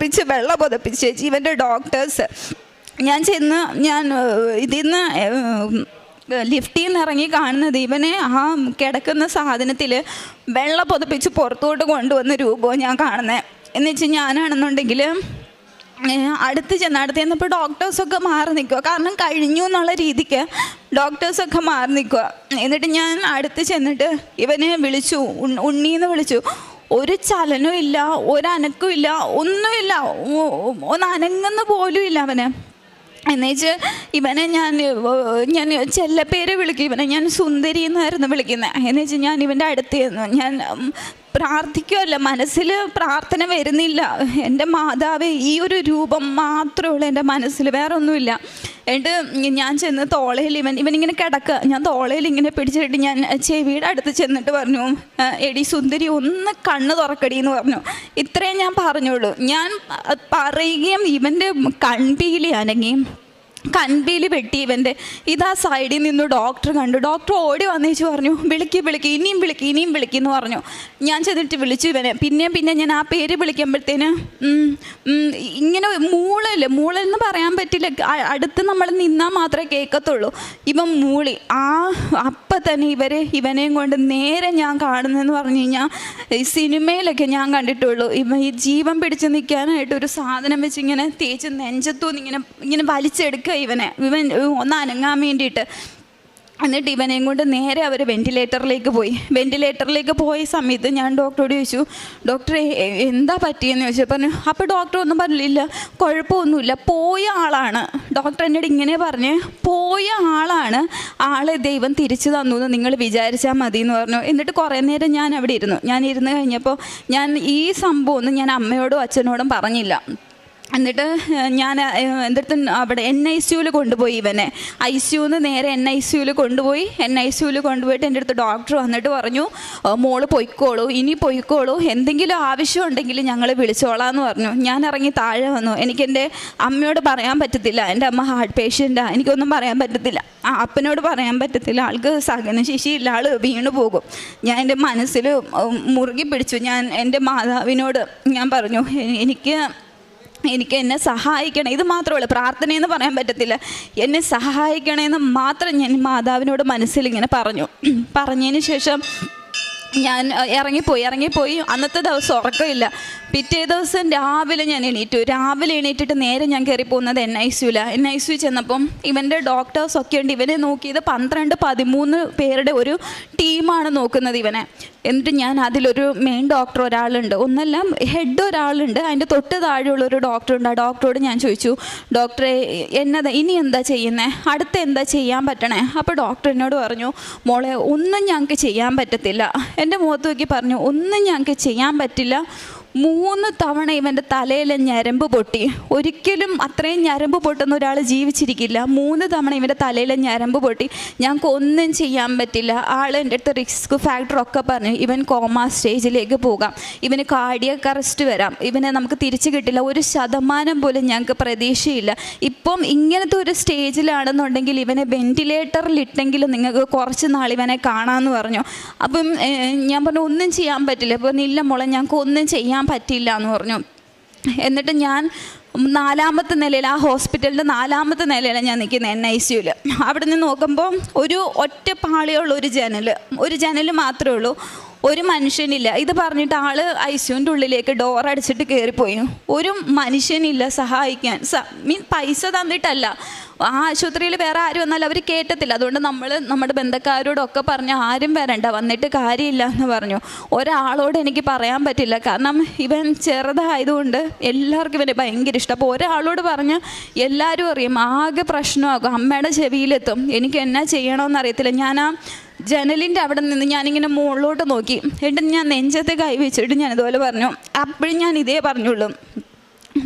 വെള്ള പുതപ്പിച്ച് ഇവൻ്റെ ഡോക്ടേഴ്സ്. ഞാൻ ഇതിൽ നിന്ന് ലിഫ്റ്റിൽ നിന്ന് ഇറങ്ങി കാണുന്നത് ഇവനെ ആ കിടക്കുന്ന സാധനത്തിൽ വെള്ള പുതപ്പിച്ച് പുറത്തോട്ട് കൊണ്ടുവന്ന രൂപവും ഞാൻ കാണുന്നത്. എന്ന് വെച്ചാൽ ഞാനാണെന്നുണ്ടെങ്കിൽ അടുത്ത് ചെന്നപ്പോൾ ഡോക്ടേഴ്സൊക്കെ മാറി നിൽക്കുക. കാരണം കഴിഞ്ഞു എന്നുള്ള രീതിക്ക് ഡോക്ടേഴ്സൊക്കെ മാറി നിൽക്കുക. എന്നിട്ട് ഞാൻ അടുത്ത് ചെന്നിട്ട് ഇവനെ വിളിച്ചു, ഉണ്ണീന്ന് വിളിച്ചു. ഒരു ചലനവും ഇല്ല, ഒരനക്കവും ഇല്ല, ഒന്നുമില്ല, ഒന്ന് അനങ്ങുന്ന പോലും ഇല്ല അവന്. എന്നുവെച്ച് ഇവനെ ഞാൻ ചെല്ലപ്പേര് വിളിക്കും. ഇവനെ ഞാൻ സുന്ദരി എന്നായിരുന്നു വിളിക്കുന്നത്. എന്നുവെച്ചാൽ ഞാൻ ഇവൻ്റെ അടുത്ത് ഞാൻ പ്രാർത്ഥിക്കുമല്ല, മനസ്സിൽ പ്രാർത്ഥന വരുന്നില്ല. എൻ്റെ മാതാവേ, ഈ ഒരു രൂപം മാത്രമേ ഉള്ളൂ എൻ്റെ മനസ്സിൽ, വേറെ ഒന്നുമില്ല. എന്നിട്ട് ഞാൻ ചെന്ന് തോളയിൽ ഇവനിങ്ങനെ കിടക്കുക. ഞാൻ തോളയിൽ ഇങ്ങനെ പിടിച്ചിട്ട് ഞാൻ ചെവിയുടെ അടുത്ത് ചെന്നിട്ട് പറഞ്ഞു, എടി സുന്ദരി ഒന്ന് കണ്ണ് തുറക്കടി എന്ന് പറഞ്ഞു. ഇത്രയും ഞാൻ പറഞ്ഞോളൂ. ഞാൻ പറയുകയും ഇവൻ്റെ കൺപീലി വെട്ടി ഇവൻ്റെ ഇതാ സൈഡിൽ നിന്ന് ഡോക്ടർ കണ്ടു. ഡോക്ടർ ഓടി വന്നേച്ച് പറഞ്ഞു, വിളിക്ക് ഇനിയും വിളിക്കുന്നു പറഞ്ഞു. ഞാൻ ചെന്നിട്ട് വിളിച്ചു ഇവനെ. പിന്നെ ഞാൻ ആ പേര് വിളിക്കുമ്പോഴത്തേന് ഇങ്ങനെ മൂളെന്ന് പറയാൻ പറ്റില്ല, അടുത്ത് നമ്മൾ നിന്നാൽ മാത്രമേ കേൾക്കത്തുള്ളൂ. ഇവൻ മൂളി. അപ്പം തന്നെ ഇവനെയും കൊണ്ട് നേരെ ഞാൻ കാണുന്നതെന്ന് പറഞ്ഞു കഴിഞ്ഞാൽ ഈ സിനിമയിലൊക്കെ ഞാൻ കണ്ടിട്ടുള്ളൂ. ഈ ജീവൻ പിടിച്ച് നിൽക്കാനായിട്ട് ഒരു സാധനം വെച്ച് ഇങ്ങനെ തേച്ച് നെഞ്ചത്തൂന്ന് ഇങ്ങനെ വലിച്ചെടുക്കുക ഇവൻ ഒന്ന് അനങ്ങാൻ വേണ്ടിയിട്ട്. എന്നിട്ട് ഇവനെയും കൊണ്ട് നേരെ അവർ വെൻറ്റിലേറ്ററിലേക്ക് പോയ സമയത്ത് ഞാൻ ഡോക്ടറോട് ചോദിച്ചു, ഡോക്ടറെ എന്താ പറ്റിയെന്ന് ചോദിച്ചു. പറഞ്ഞു. അപ്പോൾ ഡോക്ടർ ഒന്നും പറഞ്ഞില്ല, കുഴപ്പമൊന്നുമില്ല, പോയ ആളാണ്. ഡോക്ടർ എന്നോട് ഇങ്ങനെ പറഞ്ഞ്, പോയ ആളാണ്, ആളെ ദൈവം തിരിച്ചു തന്നു എന്ന് നിങ്ങൾ വിചാരിച്ചാൽ മതി എന്ന് പറഞ്ഞു. എന്നിട്ട് കുറേ നേരം ഞാൻ അവിടെ ഇരുന്നു. കഴിഞ്ഞപ്പോൾ ഞാൻ ഈ സംഭവം ഒന്നും ഞാൻ അമ്മയോടും അച്ഛനോടും പറഞ്ഞില്ല. എന്നിട്ട് ഞാൻ എൻ്റെ അടുത്ത് അവിടെ NICUവിൽ കൊണ്ടുപോയി ഇവനെ. ICUന്ന് നേരെ NICUവിൽ കൊണ്ടുപോയിട്ട് എൻ്റെ അടുത്ത് ഡോക്ടർ വന്നിട്ട് പറഞ്ഞു, മോള് ഇനി പൊയ്ക്കോളൂ, എന്തെങ്കിലും ആവശ്യം ഉണ്ടെങ്കിൽ ഞങ്ങൾ വിളിച്ചോളാന്ന് പറഞ്ഞു. ഞാൻ ഇറങ്ങി താഴെ വന്നു. എനിക്കെൻ്റെ അമ്മയോട് പറയാൻ പറ്റത്തില്ല, എൻ്റെ അമ്മ ഹാർട്ട് പേഷ്യൻ്റാണ്, എനിക്കൊന്നും പറയാൻ പറ്റത്തില്ല. അപ്പനോട് പറയാൻ പറ്റത്തില്ല, ആൾക്ക് സഹനശേഷിയില്ല, ആൾ വീണു പോകും. ഞാൻ എൻ്റെ മനസ്സിൽ മുറുകി പിടിച്ചു. ഞാൻ എൻ്റെ മാതാവിനോട് ഞാൻ പറഞ്ഞു, എനിക്ക് എന്നെ സഹായിക്കണം, ഇത് മാത്രമേ പ്രാർത്ഥനയെന്ന് പറയാൻ പറ്റത്തില്ല, എന്നെ സഹായിക്കണമെന്ന് മാത്രം ഞാൻ മാതാവിനോട് മനസ്സിലിങ്ങനെ പറഞ്ഞതിന് ശേഷം ഞാൻ ഇറങ്ങിപ്പോയി. അന്നത്തെ ദിവസം ഉറക്കമില്ല. പിറ്റേ ദിവസം രാവിലെ ഞാൻ എണീറ്റിട്ട് നേരെ ഞാൻ കയറി പോകുന്നത് NICU ചെന്നപ്പം ഇവൻ്റെ ഡോക്ടേഴ്സൊക്കെ ഉണ്ട്. ഇവനെ നോക്കിയത് 12-13 പേരുടെ ഒരു ടീമാണ് നോക്കുന്നത് ഇവനെ. എന്നിട്ട് ഞാൻ അതിലൊരു മെയിൻ ഡോക്ടർ ഒരാളുണ്ട്, ഒന്നല്ല ഹെഡ് ഒരാളുണ്ട്, അതിൻ്റെ തൊട്ട് താഴെയുള്ളൊരു ഡോക്ടറുണ്ട്. ആ ഡോക്ടറോട് ഞാൻ ചോദിച്ചു, ഡോക്ടറെ ഇനി എന്താ ചെയ്യുന്നത്, അടുത്ത് എന്താ ചെയ്യാൻ പറ്റണേ? അപ്പോൾ ഡോക്ടർ എന്നോട് പറഞ്ഞു, മോളെ ഒന്നും ഞങ്ങൾക്ക് ചെയ്യാൻ പറ്റത്തില്ല. എൻ്റെ മുഖത്ത് നോക്കി പറഞ്ഞു, ഒന്നും ഞങ്ങൾക്ക് ചെയ്യാൻ പറ്റില്ല. 3 തവണ ഇവൻ്റെ തലയിലെ ഞരമ്പ് പൊട്ടി. ഒരിക്കലും അത്രയും ഞരമ്പ് പൊട്ടുന്ന ഒരാൾ ജീവിച്ചിരിക്കില്ല. 3 തവണ ഇവൻ്റെ തലയിലെ ഞരമ്പ് പൊട്ടി. ഞങ്ങൾക്ക് ഒന്നും ചെയ്യാൻ പറ്റില്ല. ആൾ എൻ്റെ അടുത്ത് റിസ്ക് ഫാക്ടറൊക്കെ പറഞ്ഞു, ഇവൻ കോമ സ്റ്റേജിലേക്ക് പോകാം, ഇവന് കാർഡിയക് അറസ്റ്റ് വരാം, ഇവനെ നമുക്ക് തിരിച്ചു കിട്ടില്ല, 1% പോലും ഞങ്ങൾക്ക് പ്രതീക്ഷയില്ല. ഇപ്പം ഇങ്ങനത്തെ ഒരു സ്റ്റേജിലാണെന്നുണ്ടെങ്കിൽ ഇവനെ വെൻറ്റിലേറ്ററിലിട്ടെങ്കിലും നിങ്ങൾക്ക് കുറച്ച് നാൾ ഇവനെ കാണാമെന്ന് പറഞ്ഞു. അപ്പം ഞാൻ പറഞ്ഞു, ഒന്നും ചെയ്യാൻ പറ്റില്ല. അപ്പം ഇല്ല മോളെ, ഞങ്ങൾക്ക് ഒന്നും ചെയ്യാൻ പറ്റില്ല എന്ന് പറഞ്ഞു. എന്നിട്ട് ഞാൻ 4ാമത്തെ നിലയിൽ, ആ ഹോസ്പിറ്റലിൻ്റെ 4ാമത്തെ നിലയിലാണ് ഞാൻ നിൽക്കുന്നത് NICUവിൽ. അവിടെ നിന്ന് നോക്കുമ്പോൾ ഒരു ഒറ്റ പാളിയുള്ള ഒരു ജനൽ മാത്രമേ ഉള്ളൂ, ഒരു മനുഷ്യനില്ല. ഇത് പറഞ്ഞിട്ട് ആൾ ICUവിൻ്റെ ഉള്ളിലേക്ക് ഡോർ അടിച്ചിട്ട് കയറിപ്പോയി. ഒരു മനുഷ്യനില്ല സഹായിക്കാൻ. പൈസ തന്നിട്ടല്ല, ആ ആശുപത്രിയിൽ വേറെ ആരും വന്നാലും അവർ കേട്ടത്തില്ല. അതുകൊണ്ട് നമ്മുടെ ബന്ധക്കാരോടൊക്കെ പറഞ്ഞ് ആരും വരണ്ട, വന്നിട്ട് കാര്യമില്ല എന്ന് പറഞ്ഞു. ഒരാളോട് എനിക്ക് പറയാൻ പറ്റില്ല, കാരണം ഇവൻ ചെറുതായതുകൊണ്ട് എല്ലാവർക്കും ഇവനെ ഭയങ്കര ഇഷ്ടം. അപ്പോൾ ഒരാളോട് പറഞ്ഞ് എല്ലാവരും അറിയും, ആകെ പ്രശ്നമാകും, അമ്മയുടെ ചെവിയിലെത്തും. എനിക്ക് എന്നാ ചെയ്യണമെന്നറിയത്തില്ല. ഞാൻ ആ ജനലിൻ്റെ അവിടെ നിന്ന് ഞാനിങ്ങനെ മുകളിലോട്ട് നോക്കി. എന്നിട്ട് ഞാൻ നെഞ്ചത്ത് കൈ വെച്ചിട്ട് ഞാൻ ഇതുപോലെ പറഞ്ഞു. അപ്പോഴും ഞാൻ ഇതേ പറഞ്ഞുള്ളൂ,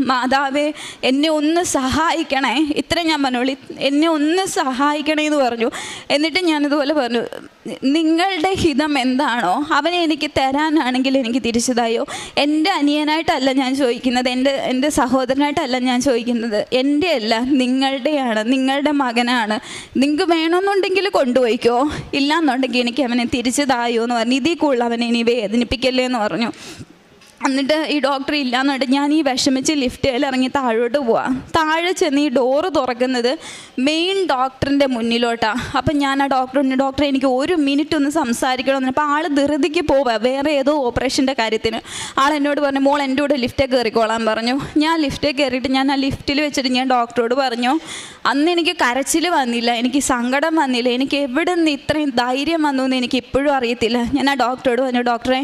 മാതാവേ എന്നെ ഒന്ന് സഹായിക്കണേ, ഇത്ര ഞാൻ പറഞ്ഞോളൂ, എന്നെ ഒന്ന് സഹായിക്കണേ എന്ന് പറഞ്ഞു. എന്നിട്ട് ഞാനിതുപോലെ പറഞ്ഞു, നിങ്ങളുടെ ഹിതം എന്താണോ അവനെ എനിക്ക് തരാനാണെങ്കിൽ എനിക്ക് തിരിച്ചതായോ. എൻ്റെ അനിയനായിട്ടല്ല ഞാൻ ചോദിക്കുന്നത്, എൻ്റെ സഹോദരനായിട്ടല്ല ഞാൻ ചോദിക്കുന്നത്, എൻ്റെ അല്ല, നിങ്ങളുടെയാണ്, നിങ്ങളുടെ മകനാണ്. നിങ്ങൾക്ക് വേണമെന്നുണ്ടെങ്കിൽ കൊണ്ടുപോയിക്കോ, ഇല്ലയെന്നുണ്ടെങ്കിൽ എനിക്ക് അവനെ തിരിച്ചതായോ എന്ന് പറഞ്ഞു. ഇതിൽ കൂടുതൽ അവനെ ഇനി വേദനിപ്പിക്കല്ലേ എന്ന് പറഞ്ഞു. എന്നിട്ട് ഈ ഡോക്ടർ ഇല്ലയെന്നുണ്ട് ഞാൻ ഈ വിഷമിച്ച് ലിഫ്റ്റിൽ ഇറങ്ങി താഴോട്ട് പോവാം. താഴെ ചെന്ന് ഈ ഡോറ് തുറക്കുന്നത് മെയിൻ ഡോക്ടറിൻ്റെ മുന്നിലോട്ടാണ്. അപ്പം ഞാൻ ആ ഡോക്ടറിന്, ഡോക്ടറെ എനിക്ക് 1 മിനിറ്റ് ഒന്ന് സംസാരിക്കണമെന്ന്. അപ്പോൾ ആൾ ധൃതിക്ക് പോവുക വേറെ ഏതോ ഓപ്പറേഷൻ്റെ കാര്യത്തിന്. ആൾ എന്നോട് പറഞ്ഞു, മോൾ എൻ്റെ കൂടെ ലിഫ്റ്റിൽ കയറിക്കോളാൻ പറഞ്ഞു. ഞാൻ ലിഫ്റ്റിൽ കയറിയിട്ട് ഞാൻ ആ ലിഫ്റ്റിൽ വെച്ചിട്ട് ഞാൻ ഡോക്ടറോട് പറഞ്ഞു, അന്ന് എനിക്ക് കരച്ചിൽ വന്നില്ല, എനിക്ക് സങ്കടം വന്നില്ല, എനിക്ക് എവിടെ നിന്ന് ഇത്രയും ധൈര്യം വന്നു എന്ന് എനിക്ക് ഇപ്പോഴും അറിയത്തില്ല. ഞാൻ ആ ഡോക്ടറോട് പറഞ്ഞു, ഡോക്ടറെ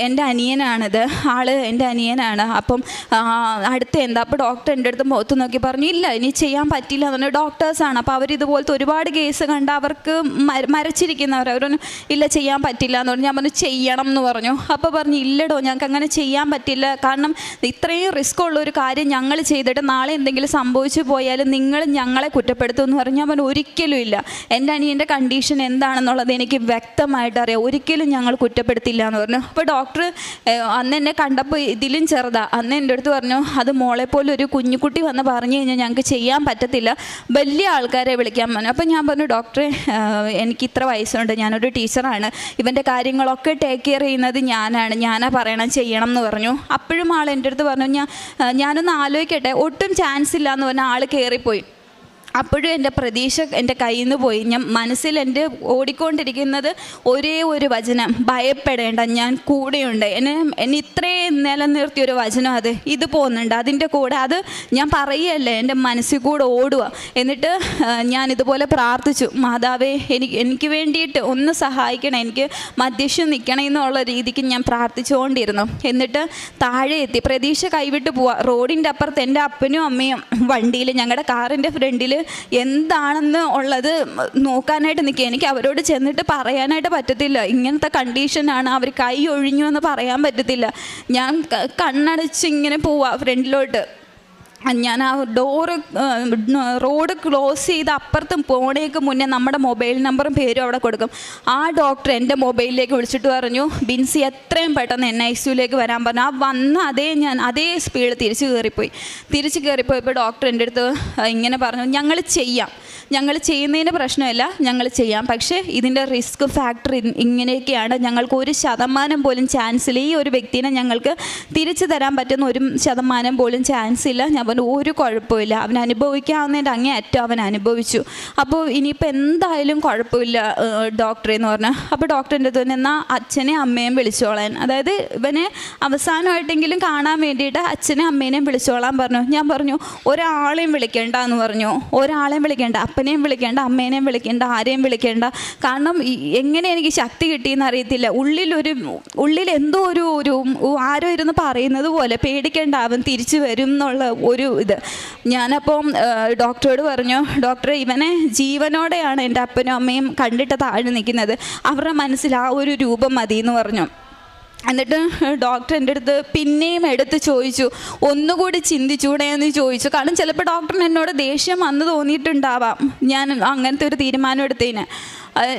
എൻ്റെ അനിയനാണിത്, ആള് എൻ്റെ അനിയനാണ്, അപ്പം അടുത്ത് എന്താ? അപ്പോൾ ഡോക്ടർ എൻ്റെ അടുത്ത് മുഖത്ത് നോക്കി പറഞ്ഞു, ഇല്ല ഇനി ചെയ്യാൻ പറ്റില്ല എന്ന് പറഞ്ഞു. ഡോക്ടേഴ്സാണ്, അപ്പോൾ അവരിതുപോലത്തെ ഒരുപാട് കേസ് കണ്ട് അവർക്ക് മരച്ചിരിക്കുന്നവർ, അവരൊന്നും ഇല്ല ചെയ്യാൻ പറ്റില്ല എന്ന് പറഞ്ഞു. ഞാൻ പറഞ്ഞു ചെയ്യണം എന്ന് പറഞ്ഞു. അപ്പോൾ പറഞ്ഞു, ഇല്ലടോ ഞങ്ങൾക്ക് അങ്ങനെ ചെയ്യാൻ പറ്റില്ല, കാരണം ഇത്രയും റിസ്ക് ഉള്ള ഒരു കാര്യം ഞങ്ങൾ ചെയ്തിട്ട് നാളെ എന്തെങ്കിലും സംഭവിച്ചു പോയാലും നിങ്ങൾ ഞങ്ങളെ കുറ്റപ്പെടുത്തും എന്ന് പറഞ്ഞു. ഞാൻ പറഞ്ഞു ഒരിക്കലും ഇല്ല, എൻ്റെ അനിയൻ്റെ കണ്ടീഷൻ എന്താണെന്നുള്ളത് എനിക്ക് വ്യക്തമായിട്ട് അറിയാം, ഒരിക്കലും ഞങ്ങൾ കുറ്റപ്പെടുത്തില്ല എന്ന് പറഞ്ഞു. അപ്പോൾ ഡോക്ടർ അന്ന് എന്നെ കണ്ടപ്പോൾ ഇതിലും ചെറുതാ, അന്ന് എൻ്റെ അടുത്ത് പറഞ്ഞു, അത് മോളെപ്പോലെ ഒരു കുഞ്ഞുകുട്ടി വന്ന് പറഞ്ഞു കഴിഞ്ഞാൽ ഞങ്ങൾക്ക് ചെയ്യാൻ പറ്റത്തില്ല, വലിയ ആൾക്കാരെ വിളിക്കാൻ പറഞ്ഞു. അപ്പോൾ ഞാൻ പറഞ്ഞു, ഡോക്ടറെ എനിക്ക് ഇത്ര വയസ്സുണ്ട്, ഞാനൊരു ടീച്ചറാണ്, ഇവൻ്റെ കാര്യങ്ങളൊക്കെ ടേക്ക് കെയർ ചെയ്യുന്നത് ഞാനാ പറയണം ചെയ്യണം എന്ന് പറഞ്ഞു. അപ്പോഴും ആൾ എൻ്റെ അടുത്ത് പറഞ്ഞു, ഞാനൊന്ന് ആലോചിക്കട്ടെ, ഒട്ടും ചാൻസ് ഇല്ല എന്ന് പറഞ്ഞാൽ ആൾ കയറിപ്പോയി. അപ്പോഴും എൻ്റെ പ്രതീക്ഷ എൻ്റെ കയ്യിൽ നിന്ന് പോയി. ഞാൻ മനസ്സിൽ എൻ്റെ ഓടിക്കൊണ്ടിരിക്കുന്നത് ഒരേ ഒരു വചനം, ഭയപ്പെടേണ്ട ഞാൻ കൂടെയുണ്ട്. എന്നെ ഇത്രയും നിലനിർത്തിയൊരു വചനം, ഇത് പോകുന്നുണ്ട് അതിൻ്റെ കൂടെ, അത് ഞാൻ പറയുകയല്ലേ, എൻ്റെ മനസ്സിൽ കൂടെ ഓടുക. എന്നിട്ട് ഞാൻ ഇതുപോലെ പ്രാർത്ഥിച്ചു, മാതാവേ എനിക്ക് വേണ്ടിയിട്ട് ഒന്ന് സഹായിക്കണം, എനിക്ക് മധ്യസ്ഥം നിൽക്കണം എന്നുള്ള രീതിക്ക് ഞാൻ പ്രാർത്ഥിച്ചുകൊണ്ടിരുന്നു. എന്നിട്ട് താഴെ എത്തി, പ്രതീക്ഷ കൈവിട്ട് പോവുക. റോഡിൻ്റെ അപ്പുറത്ത് എൻ്റെ അപ്പനും അമ്മയും വണ്ടിയിൽ, ഞങ്ങളുടെ കാറിൻ്റെ ഫ്രണ്ടിൽ എന്താണെന്ന് ഉള്ളത് നോക്കാനായിട്ട് നിൽക്കുക. എനിക്ക് അവരോട് ചെന്നിട്ട് പറയാനായിട്ട് പറ്റത്തില്ല, ഇങ്ങനത്തെ കണ്ടീഷനാണ്, അവർ കൈ ഒഴിഞ്ഞു എന്ന് പറയാൻ പറ്റത്തില്ല. ഞാൻ കണ്ണടച്ച് ഇങ്ങനെ പോവാ ഫ്രണ്ടിലോട്ട്. ഞാൻ ആ റോഡ് ക്ലോസ് ചെയ്ത് അപ്പുറത്തും പോണേക്ക് മുന്നേ നമ്മുടെ മൊബൈൽ നമ്പറും പേരും അവിടെ കൊടുക്കും. ആ ഡോക്ടർ എൻ്റെ മൊബൈലിലേക്ക് വിളിച്ചിട്ട് പറഞ്ഞു, ബിൻസി എത്രയും പെട്ടെന്ന് NICUലേക്ക് വരാൻ പറഞ്ഞു. ആ വന്ന അതേ സ്പീഡ് തിരിച്ച് കയറിപ്പോയപ്പോൾ ഡോക്ടർ എൻ്റെ അടുത്ത് ഇങ്ങനെ പറഞ്ഞു, ഞങ്ങൾ ചെയ്യുന്നതിന് പ്രശ്നമില്ല, ഞങ്ങൾ ചെയ്യാം, പക്ഷേ ഇതിൻ്റെ റിസ്ക് ഫാക്ടർ ഇങ്ങനെയൊക്കെയാണ്, ഞങ്ങൾക്ക് 1% പോലും ചാൻസ് ഇല്ല, ഈ ഒരു വ്യക്തിനെ ഞങ്ങൾക്ക് തിരിച്ചു തരാൻ പറ്റുന്ന 1% പോലും ചാൻസ് ഇല്ല. ഞാൻ പറഞ്ഞു ഒരു കുഴപ്പമില്ല, അവൻ അനുഭവിക്കാവുന്നതിൻ്റെ അങ്ങേയറ്റം അവൻ അനുഭവിച്ചു, അപ്പോൾ ഇനിയിപ്പോൾ എന്തായാലും കുഴപ്പമില്ല ഡോക്ടറെ എന്ന് പറഞ്ഞു. അപ്പോൾ ഡോക്ടറിൻ്റെ അടുത്ത് തന്നെ എന്നാൽ അച്ഛനെയും അമ്മയും വിളിച്ചോളാൻ, അതായത് ഇവനെ അവസാനമായിട്ടെങ്കിലും കാണാൻ വേണ്ടിയിട്ട് അച്ഛനെയും അമ്മേനെയും വിളിച്ചോളാൻ പറഞ്ഞു. ഞാൻ പറഞ്ഞു ഒരാളെയും വിളിക്കേണ്ട എന്ന് പറഞ്ഞു, ഒരാളെയും വിളിക്കേണ്ട, അപ്പനെയും വിളിക്കേണ്ട, അമ്മേനെയും വിളിക്കേണ്ട, ആരെയും വിളിക്കേണ്ട, കാരണം എങ്ങനെ എനിക്ക് ശക്തി കിട്ടിയെന്ന് അറിയത്തില്ല. ഉള്ളിൽ എന്തോ ഒരു ആരോ ഇരുന്ന് പറയുന്നത് പോലെ, പേടിക്കേണ്ട അവൻ തിരിച്ചു വരും എന്നുള്ള ഒരു ഇത്. ഞാനപ്പം ഡോക്ടറോട് പറഞ്ഞു, ഡോക്ടറെ ഇവനെ ജീവനോടെയാണ് എൻ്റെ അപ്പനും അമ്മയും കണ്ടിട്ട് താഴെ നിൽക്കുന്നത്, അവരുടെ മനസ്സിൽ ആ ഒരു രൂപം മതി എന്ന് പറഞ്ഞു. എന്നിട്ട് ഡോക്ടർ എൻ്റെ അടുത്ത് പിന്നെയും എടുത്ത് ചോദിച്ചു, ഒന്നുകൂടി ചിന്തിച്ചൂടെ എന്ന് ചോദിച്ചു. കാരണം ചിലപ്പോൾ ഡോക്ടറിന് എന്നോട് ദേഷ്യം വന്ന് തോന്നിയിട്ടുണ്ടാവാം ഞാൻ അങ്ങനത്തെ ഒരു തീരുമാനം എടുത്തതിന്.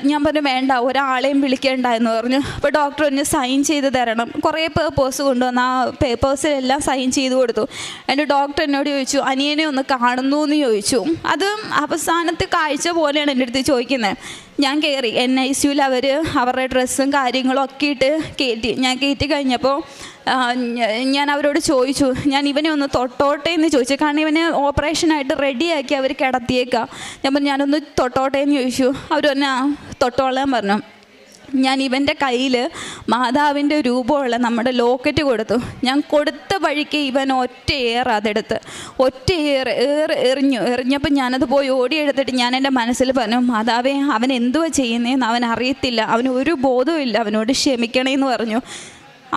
ഞാൻ പറഞ്ഞു വേണ്ട, ഒരാളെയും വിളിക്കേണ്ട എന്ന് പറഞ്ഞു. അപ്പോൾ ഡോക്ടർ ഒന്ന് സൈൻ ചെയ്ത് തരണം, കുറേ പേപ്പേഴ്സ് കൊണ്ടുവന്ന് ആ പേപ്പേഴ്സിലെല്ലാം സൈൻ ചെയ്ത് കൊടുത്തു. എൻ്റെ ഡോക്ടർ എന്നോട് ചോദിച്ചു, അനിയനെ ഒന്ന് കാണുന്നു എന്ന് ചോദിച്ചു. അത് അവസാനത്തെ കാഴ്ച പോലെയാണ് എൻ്റെ അടുത്ത് ചോദിക്കുന്നത്. ഞാൻ കയറി NICUവിൽ അവരുടെ ഡ്രസ്സും കാര്യങ്ങളും ഒക്കെ ഇട്ട് കയറ്റി കഴിഞ്ഞപ്പോൾ ഞാൻ അവരോട് ചോദിച്ചു, ഞാൻ ഇവനെ ഒന്ന് തൊട്ടോട്ടെ എന്ന് ചോദിച്ചു. കാരണം ഇവനെ ഓപ്പറേഷനായിട്ട് റെഡിയാക്കി അവർ കിടത്തിയേക്കാം. ഞാൻ പറഞ്ഞു ഞാനൊന്ന് തൊട്ടോട്ടെ എന്ന് ചോദിച്ചു. അവർ തന്നെ തൊട്ടോളാൻ പറഞ്ഞു. ഞാൻ ഇവൻ്റെ കയ്യിൽ മാതാവിൻ്റെ രൂപമുള്ള നമ്മുടെ ലോക്കറ്റ് കൊടുത്തു. ഞാൻ കൊടുത്ത വഴിക്ക് ഇവൻ അതെടുത്ത് എറിഞ്ഞപ്പോൾ ഞാനത് പോയി ഓടിയെടുത്തിട്ട് ഞാൻ എൻ്റെ മനസ്സിൽ പറഞ്ഞു, മാതാവേ അവൻ എന്തുവാ ചെയ്യുന്നതെന്ന് അവൻ അറിയത്തില്ല, അവന് ഒരു ബോധവും ഇല്ല, അവനോട് ക്ഷമിക്കണേന്ന് പറഞ്ഞു.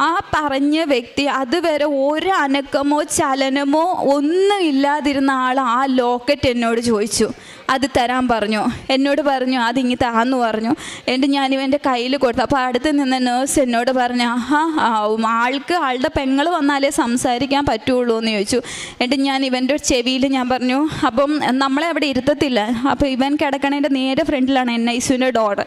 ആ പറഞ്ഞ വ്യക്തി അതുവരെ ഒരു അനക്കമോ ചലനമോ ഒന്നും ഇല്ലാതിരുന്ന ആൾ ആ ലോക്കറ്റ് എന്നോട് ചോദിച്ചു. അത് തരാൻ പറഞ്ഞു. എന്നോട് പറഞ്ഞു അതിങ്ങി താന്ന് പറഞ്ഞു. എന്നിട്ട് ഞാനിവൻ്റെ കയ്യിൽ കൊടുത്തു. അപ്പോൾ അടുത്ത് നിന്ന നേഴ്സ് എന്നോട് പറഞ്ഞു, ആൾക്ക് ആളുടെ പെങ്ങൾ വന്നാലേ സംസാരിക്കാൻ പറ്റുള്ളൂ എന്ന് ചോദിച്ചു. എന്നിട്ട് ഞാൻ ഇവൻ്റെ ചെവിയിൽ ഞാൻ പറഞ്ഞു, അപ്പം നമ്മളെ അവിടെ ഇരുത്തത്തില്ല. അപ്പോൾ ഇവൻ കിടക്കണേൻ്റെ നേരെ ഫ്രണ്ടിലാണ് NICUവിൻ്റെ ഡോർ.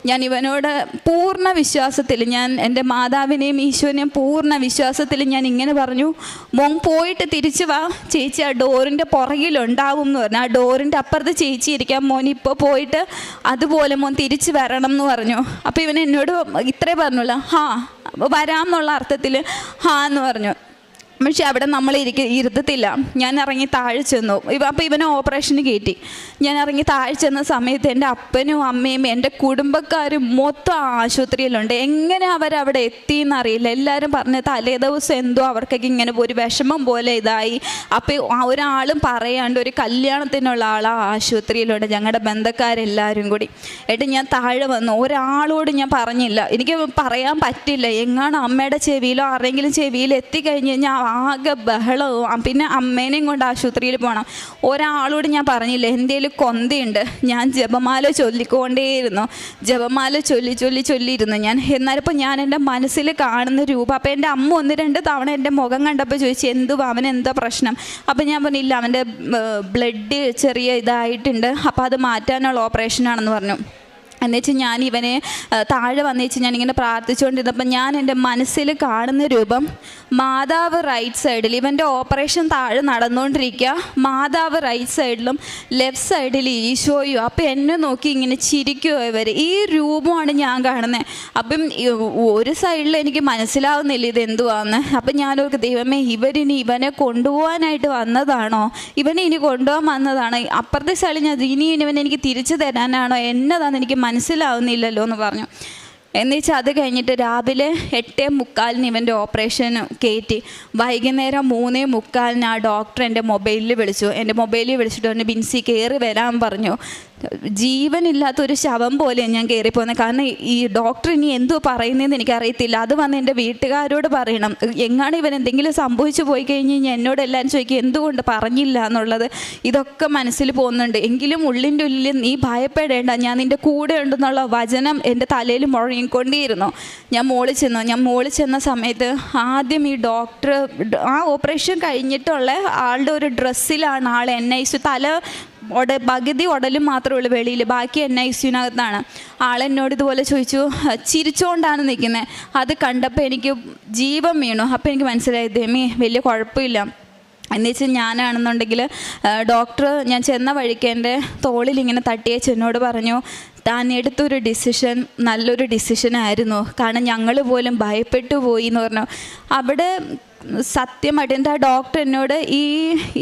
ഞാൻ ഇവനോട് പൂർണ്ണ വിശ്വാസത്തിൽ, ഞാൻ എൻ്റെ മാതാവിനെയും ഈശോനെയും പൂർണ്ണ വിശ്വാസത്തിൽ ഞാൻ ഇങ്ങനെ പറഞ്ഞു, മോൻ പോയിട്ട് തിരിച്ചു വാ, ചേച്ചി ആ ഡോറിൻ്റെ പുറകിലുണ്ടാവും എന്ന് പറഞ്ഞു. ആ ഡോറിൻ്റെ അപ്പുറത്ത് ചേച്ചി ഇരിക്കാം, മോൻ ഇപ്പോൾ പോയിട്ട് അതുപോലെ മോൻ തിരിച്ചു വരണം എന്ന് പറഞ്ഞു. അപ്പോൾ ഇവൻ എന്നോട് ഇത്രേ പറഞ്ഞുള്ളൂ, വരാം എന്നുള്ള അർത്ഥത്തിൽ എന്ന് പറഞ്ഞു. പക്ഷെ അവിടെ നമ്മൾ ഇരുത്തത്തില്ല. ഞാൻ ഇറങ്ങി താഴെ ചെന്നു. അപ്പോൾ ഇവനെ ഓപ്പറേഷന് കയറ്റി. ഞാൻ ഇറങ്ങി താഴെ ചെന്ന സമയത്ത് എൻ്റെ അപ്പനും അമ്മയും എൻ്റെ കുടുംബക്കാരും മൊത്തം ആശുപത്രിയിലുണ്ട്. എങ്ങനെ അവരവിടെ എത്തിയെന്നറിയില്ല. എല്ലാവരും പറഞ്ഞ തലേ ദിവസം എന്തോ അവർക്കൊക്കെ ഇങ്ങനെ ഒരു വിഷമം പോലെ ഇതായി. അപ്പോൾ ഒരാളും പറയാണ്ട് ഒരു കല്യാണത്തിനുള്ള ആളാ ആശുപത്രിയിലുണ്ട്, ഞങ്ങളുടെ ബന്ധക്കാരെല്ലാവരും കൂടി. എന്നിട്ട് ഞാൻ താഴെ വന്നു. ഒരാളോട് ഞാൻ പറഞ്ഞില്ല, എനിക്ക് പറയാൻ പറ്റില്ല. എങ്ങാണ് അമ്മയുടെ ചെവിയിലോ ആരെങ്കിലും ചെവിയിൽ എത്തിക്കഴിഞ്ഞ് കഴിഞ്ഞാൽ ആകെ ബഹളവും. പിന്നെ അമ്മേനെയും കൊണ്ട് ആശുപത്രിയിൽ പോകണം. ഒരാളോട് ഞാൻ പറഞ്ഞില്ല. എന്തേലും കൊന്തയുണ്ട്. ഞാൻ ജപമാല ചൊല്ലിക്കൊണ്ടേയിരുന്നു. ജപമാല ചൊല്ലിയിരുന്നു ഞാൻ. എന്നാലിപ്പോൾ ഞാൻ എൻ്റെ മനസ്സിൽ കാണുന്ന രൂപം. അപ്പോൾ എൻ്റെ അമ്മ 1-2 തവണ എൻ്റെ മുഖം കണ്ടപ്പോൾ ചോദിച്ചു, അവനെന്താ പ്രശ്നം? അപ്പോൾ ഞാൻ പറഞ്ഞില്ല, അവൻ്റെ ബ്ലഡ് ചെറിയ ഇതായിട്ടുണ്ട്, അപ്പോൾ അത് മാറ്റാനുള്ള ഓപ്പറേഷനാണെന്ന് പറഞ്ഞു. എന്നുവെച്ചാൽ ഞാൻ ഇവനെ താഴെ വന്നേച്ച് ഞാനിങ്ങനെ പ്രാർത്ഥിച്ചുകൊണ്ടിരുന്നപ്പോൾ ഞാൻ എൻ്റെ മനസ്സിൽ കാണുന്ന രൂപം, മാതാവ് റൈറ്റ് സൈഡിൽ, ഇവൻ്റെ ഓപ്പറേഷൻ താഴെ നടന്നുകൊണ്ടിരിക്കുക, മാതാവ് റൈറ്റ് സൈഡിലും ലെഫ്റ്റ് സൈഡിൽ ഈശോയും. അപ്പോൾ എന്നെ നോക്കി ഇങ്ങനെ ചിരിക്കുമോ ഇവർ. ഈ രൂപമാണ് ഞാൻ കാണുന്നത്. അപ്പം ഒരു സൈഡിൽ എനിക്ക് മനസ്സിലാവുന്നില്ല ഇതെന്തുവാന്ന്. അപ്പം ഞാനോർക്ക്, ദൈവമേ, ഇവനെ കൊണ്ടുപോകാനായിട്ട് വന്നതാണോ? ഇവനെ ഇനി കൊണ്ടുപോകാൻ വന്നതാണോ? അപ്പുറത്തെ സൈഡിൽ ഞാൻ ഇവനെ എനിക്ക് തിരിച്ചു തരാനാണോ? എന്നതാണെന്ന് എനിക്ക് മനസ്സിലാവുന്നില്ലല്ലോ എന്ന് പറഞ്ഞു. എന്നുവെച്ചാൽ അത് കഴിഞ്ഞിട്ട് രാവിലെ 8:45 ഇവൻ്റെ ഓപ്പറേഷൻ കയറ്റി. വൈകുന്നേരം 3:45 ആ ഡോക്ടർ എൻ്റെ മൊബൈലിൽ വിളിച്ചു. എൻ്റെ മൊബൈലിൽ വിളിച്ചിട്ട് പറഞ്ഞു, ബിൻസി കയറി വരാൻ പറഞ്ഞു. ജീവനില്ലാത്തൊരു ശവം പോലെയാണ് ഞാൻ കയറിപ്പോകുന്നത്. കാരണം ഈ ഡോക്ടർ ഇനി എന്തോ പറയുന്നതെന്ന് എനിക്കറിയത്തില്ല. അത് വന്ന് എൻ്റെ വീട്ടുകാരോട് പറയണം. എങ്ങാണ് ഇവൻ എന്തെങ്കിലും സംഭവിച്ചു പോയി കഴിഞ്ഞ് കഴിഞ്ഞാൽ എന്നോട് എല്ലാവരും ചോദിക്കും എന്തുകൊണ്ട് പറഞ്ഞില്ല എന്നുള്ളത്. ഇതൊക്കെ മനസ്സിൽ പോകുന്നുണ്ട്. എങ്കിലും ഉള്ളിൻ്റെ ഉള്ളിൽ നീ ഭയപ്പെടേണ്ട, ഞാൻ നിൻ്റെ കൂടെ ഉണ്ടെന്നുള്ള വചനം എൻ്റെ തലയിൽ മുഴങ്ങിക്കൊണ്ടേയിരുന്നു. ഞാൻ മോളിൽ ചെന്ന സമയത്ത് ആദ്യം ഈ ഡോക്ടർ ആ ഓപ്പറേഷൻ കഴിഞ്ഞിട്ടുള്ള ആളുടെ ഒരു ഡ്രസ്സിലാണ് ആൾ NICU, തല പകുതി ഉടലും മാത്രമേ ഉള്ളൂ വെളിയിൽ, ബാക്കി NICUവിനകത്താണ്. ആളെന്നോട് ഇതുപോലെ ചോദിച്ചു, ചിരിച്ചുകൊണ്ടാണ് നിൽക്കുന്നത്. അത് കണ്ടപ്പോൾ എനിക്ക് ജീവൻ വീണു. അപ്പോൾ എനിക്ക് മനസ്സിലായി, ദൈവമേ വലിയ കുഴപ്പമില്ല. എന്നുവെച്ചാൽ ഞാനാണെന്നുണ്ടെങ്കിൽ ഡോക്ടർ ഞാൻ ചെന്ന വഴിക്ക് എൻ്റെ തോളിൽ ഇങ്ങനെ തട്ടിയേച്ച് എന്നോട് പറഞ്ഞു, താൻ എടുത്തൊരു ഡിസിഷൻ നല്ലൊരു ഡിസിഷനായിരുന്നു, കാരണം ഞങ്ങൾ പോലും ഭയപ്പെട്ടു പോയി എന്ന് പറഞ്ഞു. അവിടെ സത്യമായിട്ട് എൻ്റെ ആ ഡോക്ടർ എന്നോട്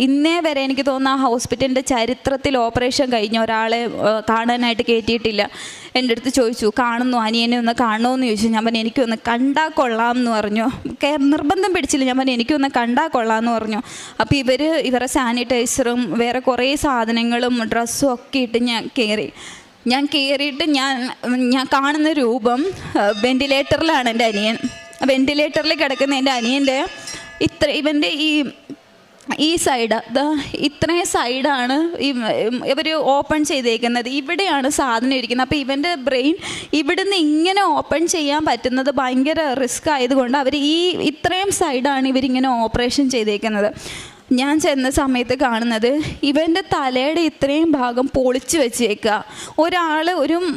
ഇന്നേ വരെ എനിക്ക് തോന്നുന്നു ആ ഹോസ്പിറ്റലിൻ്റെ ചരിത്രത്തിൽ ഓപ്പറേഷൻ കഴിഞ്ഞ ഒരാളെ കാണാനായിട്ട് കയറ്റിയിട്ടില്ല. എൻ്റെ അടുത്ത് ചോദിച്ചു, അനിയനെ ഒന്ന് കാണുമോയെന്ന് ചോദിച്ചു. ഞാൻ പറഞ്ഞു എനിക്കൊന്ന് കണ്ടാൽ കൊള്ളാം എന്ന് പറഞ്ഞു. നിർബന്ധം പിടിച്ചില്ല. ഞാൻ പറഞ്ഞു എനിക്കൊന്ന് കണ്ടാൽ കൊള്ളാം എന്ന് പറഞ്ഞു. അപ്പോൾ ഇവരെ സാനിറ്റൈസറും വേറെ കുറേ സാധനങ്ങളും ഡ്രസ്സും ഒക്കെ ഇട്ട് ഞാൻ കയറിയിട്ട് ഞാൻ കാണുന്ന രൂപം, വെൻറ്റിലേറ്ററിലാണ് എൻ്റെ അനിയൻ. വെൻറ്റിലേറ്ററിൽ കിടക്കുന്ന എൻ്റെ അനിയൻ്റെ ഇവൻ്റെ ഈ സൈഡ്, ഇത്രയും സൈഡാണ് ഇവർ ഓപ്പൺ ചെയ്തേക്കുന്നത്. ഇവിടെയാണ് സാധനം ഇരിക്കുന്നത്. അപ്പോൾ ഇവൻ്റെ ബ്രെയിൻ ഇവിടുന്ന് ഇങ്ങനെ ഓപ്പൺ ചെയ്യാൻ പറ്റുന്നത് ഭയങ്കര റിസ്ക് ആയതുകൊണ്ട് അവർ ഇത്രയും സൈഡാണ് ഇവരിങ്ങനെ ഓപ്പറേഷൻ ചെയ്തേക്കുന്നത്. ഞാൻ ചെന്ന സമയത്ത് കാണുന്നത് ഇവൻ്റെ തലയുടെ ഇത്രയും ഭാഗം പൊളിച്ച് വെച്ചേക്കുക.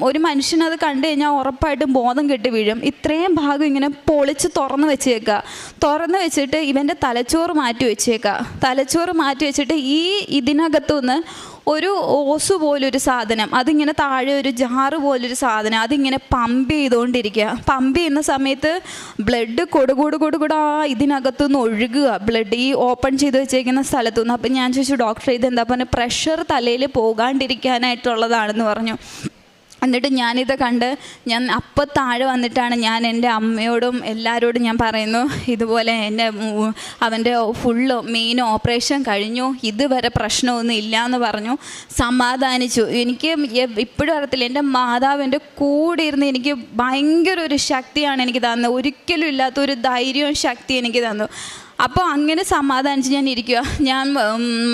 ഒരു മനുഷ്യനത് കണ്ടു കഴിഞ്ഞാൽ ഉറപ്പായിട്ടും ബോധം കെട്ട് വീഴും. ഇത്രയും ഭാഗം ഇങ്ങനെ പൊളിച്ച് തുറന്ന് വെച്ചിട്ട് ഇവൻ്റെ തലച്ചോറ് മാറ്റി വെച്ചിട്ട് ഇതിനകത്തുനിന്ന് ഒരു ഓസ് പോലൊരു സാധനം, അതിങ്ങനെ താഴെ ഒരു ജാറ് പോലൊരു സാധനം, അതിങ്ങനെ പമ്പ് ചെയ്തുകൊണ്ടിരിക്കുക. പമ്പ് ചെയ്യുന്ന സമയത്ത് ബ്ലഡ് കൊടുകൂടാ ഇതിനകത്തുനിന്ന് ഒഴുകുക, ബ്ലഡ് ഈ ഓപ്പൺ ചെയ്ത് വെച്ചേക്കുന്ന സ്ഥലത്തുനിന്ന്. അപ്പം ഞാൻ ചോദിച്ചു, ഡോക്ടർ ഇതെന്താ പറഞ്ഞ പ്രഷർ തലയിൽ പോകാണ്ടിരിക്കാനായിട്ടുള്ളതാണെന്ന് പറഞ്ഞു. എന്നിട്ട് ഞാനിത് കണ്ട് അപ്പം താഴെ വന്നിട്ടാണ് ഞാൻ എൻ്റെ അമ്മയോടും എല്ലാവരോടും ഞാൻ പറയുന്നു, ഇതുപോലെ അവൻ്റെ ഫുള്ള് മെയിൻ ഓപ്പറേഷൻ കഴിഞ്ഞു, ഇതുവരെ പ്രശ്നമൊന്നും ഇല്ല എന്ന് പറഞ്ഞു. സമാധാനിച്ചു. എനിക്ക് ഇപ്പോഴും അറിയത്തില്ല, എൻ്റെ മാതാവ് എൻ്റെ കൂടെ ഇരുന്ന് എനിക്ക് ഭയങ്കര ഒരു ശക്തിയാണ് എനിക്ക് തന്നത്. ഒരിക്കലും ഇല്ലാത്തൊരു ധൈര്യവും ശക്തി എനിക്ക് തന്നു. അപ്പോൾ അങ്ങനെ സമാധാനിച്ച് ഞാൻ ഇരിക്കുക. ഞാൻ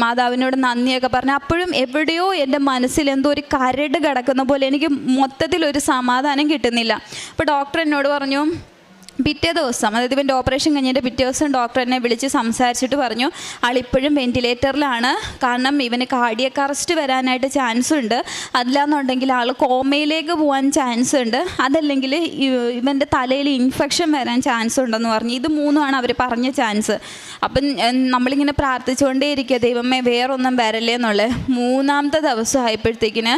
മാതാവിനോട് നന്ദിയൊക്കെ പറഞ്ഞു. അപ്പോഴും എവിടെയോ എൻ്റെ മനസ്സിൽ എന്തോ ഒരു കരട് കിടക്കുന്ന പോലെ എനിക്ക് മൊത്തത്തിലൊരു സമാധാനം കിട്ടുന്നില്ല. അപ്പോൾ ഡോക്ടർ എന്നോട് പറഞ്ഞു, പിറ്റേ ദിവസം, അതായത് ഇവൻ്റെ ഓപ്പറേഷൻ കഴിഞ്ഞിട്ട് പിറ്റേ ദിവസം ഡോക്ടർ എന്നെ വിളിച്ച് സംസാരിച്ചിട്ട് പറഞ്ഞു, ആളിപ്പോഴും വെൻറ്റിലേറ്ററിലാണ്, കാരണം ഇവന് കാർഡിയക് അറസ്റ്റ് വരാനായിട്ട് ചാൻസ് ഉണ്ട്, അല്ലാന്നുണ്ടെങ്കിൽ ആൾ കോമയിലേക്ക് പോകാൻ ചാൻസ് ഉണ്ട്, അതല്ലെങ്കിൽ ഇവൻ്റെ തലയിൽ ഇൻഫെക്ഷൻ വരാൻ ചാൻസ് ഉണ്ടെന്ന് പറഞ്ഞു. ഇത് മൂന്നുമാണ് അവർ പറഞ്ഞ ചാൻസ്. അപ്പം നമ്മളിങ്ങനെ പ്രാർത്ഥിച്ചുകൊണ്ടേ ഇരിക്കുക, ദൈവമേ വേറൊന്നും വരല്ലേ എന്നുള്ളത്. മൂന്നാമത്തെ ദിവസം ആയപ്പോഴത്തേക്കിന്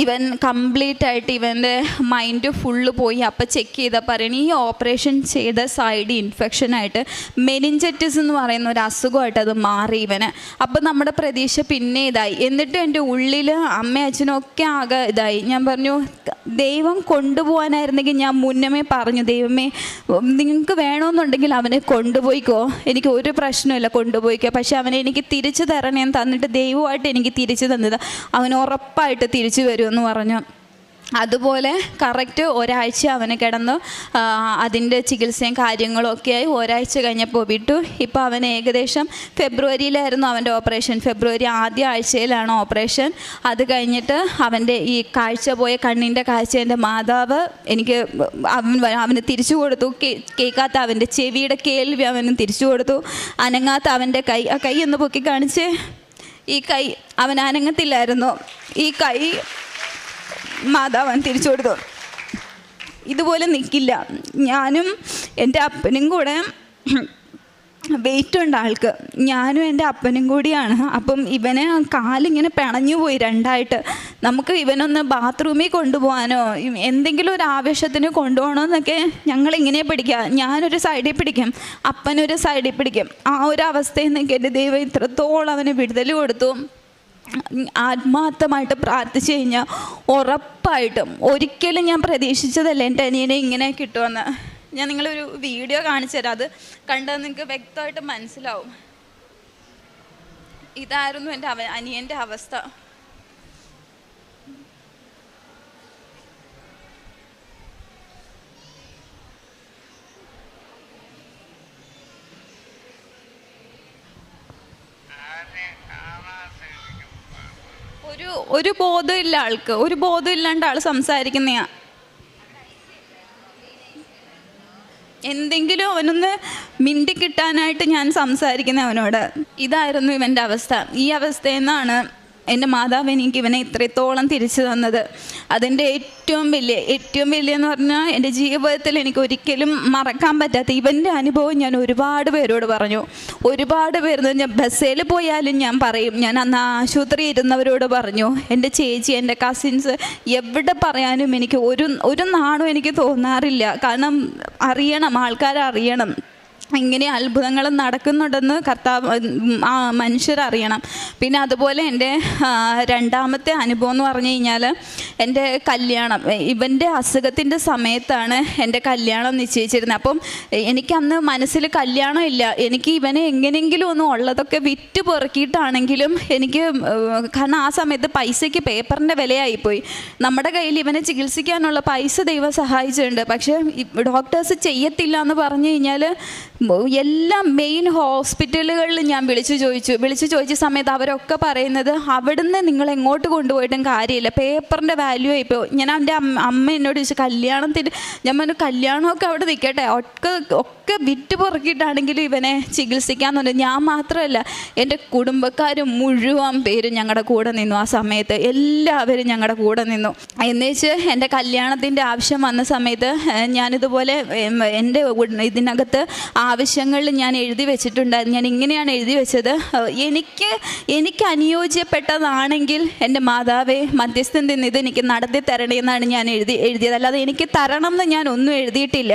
ഇവൻ കംപ്ലീറ്റ് ആയിട്ട് ഇവൻ്റെ മൈൻഡ് ഫുള്ള് പോയി. അപ്പം ചെക്ക് ചെയ്താൽ പറയണ ഈ ഓപ്പറേഷൻ ചെയ്ത സൈഡ് ഇൻഫെക്ഷനായിട്ട് മെനിഞ്ചറ്റിസ് എന്ന് പറയുന്ന ഒരു അസുഖമായിട്ട് അത് മാറി ഇവന്. അപ്പം നമ്മുടെ പ്രതീക്ഷ പിന്നെ ഇതായി. എന്നിട്ട് എൻ്റെ ഉള്ളിൽ അമ്മയും അച്ഛനും ഒക്കെ ആകെ ഇതായി. ഞാൻ പറഞ്ഞു, ദൈവം കൊണ്ടുപോകാനായിരുന്നെങ്കിൽ ഞാൻ മുന്നമേ പറഞ്ഞു, ദൈവമേ നിങ്ങൾക്ക് വേണമെന്നുണ്ടെങ്കിൽ അവനെ കൊണ്ടുപോയിക്കോ, എനിക്ക് ഒരു പ്രശ്നമില്ല, കൊണ്ടുപോയിക്കോ, പക്ഷെ അവനെ എനിക്ക് തിരിച്ചു തരണേന്ന് തന്നിട്ട് ദൈവമായിട്ട് എനിക്ക് തിരിച്ചു തന്നത്, അവൻ ഉറപ്പായിട്ട് തിരിച്ചു വരുമെന്ന് പറഞ്ഞു. അതുപോലെ കറക്റ്റ് ഒരാഴ്ച അവന് കിടന്നു അതിൻ്റെ ചികിത്സയും കാര്യങ്ങളും ഒക്കെയായി. ഒരാഴ്ച കഴിഞ്ഞപ്പോൾ വിട്ടു. ഇപ്പോൾ അവൻ ഏകദേശം ഫെബ്രുവരിയിലായിരുന്നു അവൻ്റെ ഓപ്പറേഷൻ. ഫെബ്രുവരി ആദ്യ ആഴ്ചയിലാണ് ഓപ്പറേഷൻ. അത് കഴിഞ്ഞിട്ട് അവൻ്റെ ഈ കാഴ്ച പോയ കണ്ണിൻ്റെ കാഴ്ച എൻ്റെ മാതാവ് എനിക്ക് അവന് തിരിച്ചു കൊടുത്തു. കേൾക്കാത്ത അവൻ്റെ ചെവിയുടെ കേൾവി അവന് തിരിച്ചു കൊടുത്തു. അനങ്ങാത്ത അവൻ്റെ കൈ, ആ കൈ ഒന്ന് പൊക്കി കാണിച്ച്, ഈ കൈ അവൻ അനങ്ങത്തില്ലായിരുന്നു, ഈ കൈ മാതാവൻ തിരിച്ചു കൊടുത്തു. ഇതുപോലെ നിൽക്കില്ല. ഞാനും എൻ്റെ അപ്പനും കൂടെ വെയിറ്റ് ഉണ്ട് ആൾക്ക്, ഞാനും എൻ്റെ അപ്പനും കൂടിയാണ്. അപ്പം ഇവനെ കാലിങ്ങനെ പിണഞ്ഞു പോയി രണ്ടായിട്ട്. നമുക്ക് ഇവനൊന്ന് ബാത്റൂമിൽ കൊണ്ടുപോകാനോ എന്തെങ്കിലും ഒരു ആവശ്യത്തിന് കൊണ്ടുപോകണമെന്നൊക്കെ ഞങ്ങളിങ്ങനെ പിടിക്കുക. ഞാനൊരു സൈഡിൽ പിടിക്കും, അപ്പനൊരു സൈഡിൽ പിടിക്കും. ആ ഒരു അവസ്ഥയിൽ നിന്നൊക്കെ എൻ്റെ ദൈവം ഇത്രത്തോളം അവന് വിടുതൽ കൊടുത്തു. ആത്മാർത്ഥമായിട്ട് പ്രാർത്ഥിച്ചു കഴിഞ്ഞാൽ ഉറപ്പായിട്ടും, ഒരിക്കലും ഞാൻ പ്രതീക്ഷിച്ചതല്ല എൻ്റെ അനിയനെ ഇങ്ങനെ കിട്ടുമെന്ന്. ഞാൻ നിങ്ങളൊരു വീഡിയോ കാണിച്ചു തരാം, അത് കണ്ടാൽ നിങ്ങൾക്ക് വ്യക്തമായിട്ട് മനസ്സിലാവും. ഇതായിരുന്നു എൻ്റെ അനിയൻ്റെ അവസ്ഥ. ഒരു ബോധമില്ല ആൾക്ക്, ഒരു ബോധം ഇല്ലാണ്ട് ആൾ സംസാരിക്കുന്നയാ. എന്തെങ്കിലും അവനൊന്ന് മിണ്ടി കിട്ടാനായിട്ട് ഞാൻ സംസാരിക്കുന്ന അവനോട്. ഇതായിരുന്നു ഇവൻ്റെ അവസ്ഥ. ഈ അവസ്ഥയിൽ നിന്നാണ് എൻ്റെ മാതാവ് എനിക്ക് ഇവനെ ഇത്രത്തോളം തിരിച്ചു തന്നത്. അതിൻ്റെ ഏറ്റവും വലിയ എന്ന് പറഞ്ഞാൽ എൻ്റെ ജീവിതത്തിൽ എനിക്ക് ഒരിക്കലും മറക്കാൻ പറ്റാത്ത ഇവൻ്റെ അനുഭവം ഞാൻ ഒരുപാട് പേരോട് പറഞ്ഞു. ഒരുപാട് പേര്, ഞാൻ ബസ്സിൽ പോയാലും ഞാൻ പറയും, ഞാൻ അന്ന് ആശുപത്രി ഇരുന്നവരോട് പറഞ്ഞു, എൻ്റെ ചേച്ചി, എൻ്റെ കസിൻസ്, എവിടെ പറയാനും എനിക്ക് ഒരു നാണും എനിക്ക് തോന്നാറില്ല. കാരണം അറിയണം, ആൾക്കാരറിയണം ഇങ്ങനെ അത്ഭുതങ്ങൾ നടക്കുന്നുണ്ടെന്ന് മനുഷ്യരറിയണം. പിന്നെ അതുപോലെ എൻ്റെ രണ്ടാമത്തെ അനുഭവം എന്ന് പറഞ്ഞു കഴിഞ്ഞാൽ, എൻ്റെ കല്യാണം, ഇവൻ്റെ അസുഖത്തിൻ്റെ സമയത്താണ് എൻ്റെ കല്യാണം നിശ്ചയിച്ചിരുന്നത്. അപ്പം എനിക്കന്ന് മനസ്സിൽ കല്യാണം ഇല്ല. എനിക്ക് ഇവനെ എങ്ങനെയെങ്കിലും ഒന്നും ഉള്ളതൊക്കെ വിറ്റ് പെറുക്കിയിട്ടാണെങ്കിലും എനിക്ക്, കാരണം ആ സമയത്ത് പൈസയ്ക്ക് പേപ്പറിൻ്റെ വിലയായിപ്പോയി. നമ്മുടെ കയ്യിൽ ഇവനെ ചികിത്സിക്കാനുള്ള പൈസ ദൈവം സഹായിച്ചിട്ടുണ്ട്, പക്ഷേ ഡോക്ടേഴ്സ് ചെയ്യത്തില്ല എന്ന് പറഞ്ഞു കഴിഞ്ഞാൽ എല്ലാ മെയിൻ ഹോസ്പിറ്റലുകളിൽ ഞാൻ വിളിച്ചു ചോദിച്ച സമയത്ത് അവരൊക്കെ പറയുന്നത്, അവിടുന്ന് നിങ്ങൾ എങ്ങോട്ട് കൊണ്ടുപോയിട്ടും കാര്യമില്ല, പേപ്പറിൻ്റെ വാല്യൂ ആയിപ്പോൾ. ഞാൻ എൻ്റെ അമ്മ എന്നോട് ചോദിച്ചു, കല്യാണത്തിന്, ഞാൻ പറഞ്ഞു കല്യാണമൊക്കെ അവിടെ നിൽക്കട്ടെ, ഒക്കെ വിറ്റ് പുറക്കിയിട്ടാണെങ്കിലും ഇവനെ ചികിത്സിക്കാമെന്നുണ്ട്. ഞാൻ മാത്രമല്ല, എൻ്റെ കുടുംബക്കാർ മുഴുവൻ പേരും ഞങ്ങളുടെ കൂടെ നിന്നു. ആ സമയത്ത് എല്ലാവരും ഞങ്ങളുടെ കൂടെ നിന്നു. എന്നുവെച്ച് എൻ്റെ കല്യാണത്തിൻ്റെ ആവശ്യം വന്ന സമയത്ത് ഞാനിതുപോലെ എൻ്റെ ഇതിനകത്ത് ആവശ്യങ്ങളിൽ ഞാൻ എഴുതി വെച്ചിട്ടുണ്ടായിരുന്നു. ഞാൻ ഇങ്ങനെയാണ് എഴുതി വെച്ചത്, എനിക്ക് അനുയോജ്യപ്പെട്ടതാണെങ്കിൽ എൻ്റെ മാതാവേ മധ്യസ്ഥൻ നിന്ന് ഇതെനിക്ക് നടത്തി തരണേ എന്നാണ് ഞാൻ എഴുതിയത്. അല്ലാതെ എനിക്ക് തരണം എന്ന് ഞാൻ ഒന്നും എഴുതിയിട്ടില്ല.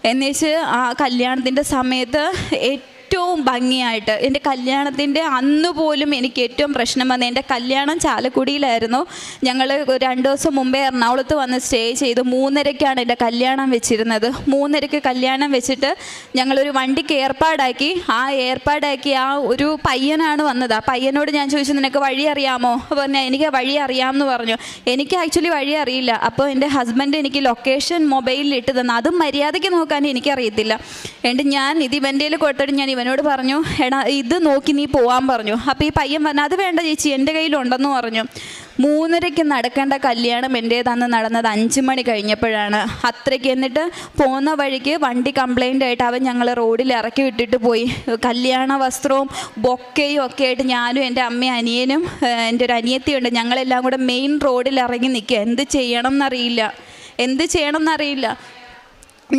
എന്നുവെച്ച് ആ കല്യാണത്തിൻ്റെ സമയത്ത് ഏറ്റവും ഏറ്റവും ഭംഗിയായിട്ട് എൻ്റെ കല്യാണത്തിൻ്റെ അന്ന് പോലും എനിക്ക് ഏറ്റവും പ്രശ്നം വന്നത്, എൻ്റെ കല്യാണം ചാലക്കുടിയിലായിരുന്നു. ഞങ്ങൾ 2 ദിവസം മുമ്പേ എറണാകുളത്ത് വന്ന് സ്റ്റേ ചെയ്തു. 3:30-ക്കാണ് എൻ്റെ കല്യാണം വെച്ചിരുന്നത്. 3:30-ക്ക് കല്യാണം വെച്ചിട്ട് ഞങ്ങളൊരു വണ്ടിക്ക് ഏർപ്പാടാക്കി. ആ ഒരു പയ്യനാണ് വന്നത്. ആ പയ്യനോട് ഞാൻ ചോദിച്ചു, നിനക്ക് വഴി അറിയാമോ? പറഞ്ഞാൽ എനിക്ക് വഴി അറിയാമെന്ന് പറഞ്ഞു. എനിക്ക് ആക്ച്വലി വഴി അറിയില്ല. അപ്പോൾ എൻ്റെ ഹസ്ബൻഡ് എനിക്ക് ലൊക്കേഷൻ മൊബൈലിൽ ഇട്ട് തന്നു. അതും മര്യാദയ്ക്ക് നോക്കാൻ എനിക്കറിയത്തില്ല. എന്നിട്ട് ഞാൻ ഇത് ഇവൻ്റെ കൊടുത്തിട്ട് ഞാൻ ഇവനോട് പറഞ്ഞു, എടാ ഇത് നോക്കി നീ പോകാൻ പറഞ്ഞു. അപ്പോൾ ഈ പയ്യൻ പറഞ്ഞു, അത് വേണ്ട ചേച്ചി, എൻ്റെ കയ്യിലുണ്ടെന്ന് പറഞ്ഞു. 3:30-ക്ക് നടക്കേണ്ട കല്യാണം എൻ്റേതന്ന് നടന്നത് 5 മണി കഴിഞ്ഞപ്പോഴാണ്. അത്രയ്ക്ക്. എന്നിട്ട് പോകുന്ന വഴിക്ക് വണ്ടി കംപ്ലൈൻ്റ് ആയിട്ട് അവൻ ഞങ്ങൾ റോഡിൽ ഇറക്കി വിട്ടിട്ട് പോയി. കല്യാണ വസ്ത്രവും ബൊക്കയും ഒക്കെ ആയിട്ട് ഞാനും എൻ്റെ അമ്മയും അനിയനും എൻ്റെ ഒരു അനിയത്തിയുണ്ട്, ഞങ്ങളെല്ലാം കൂടെ മെയിൻ റോഡിൽ ഇറങ്ങി നിൽക്കുക. എന്ത് ചെയ്യണം എന്നറിയില്ല.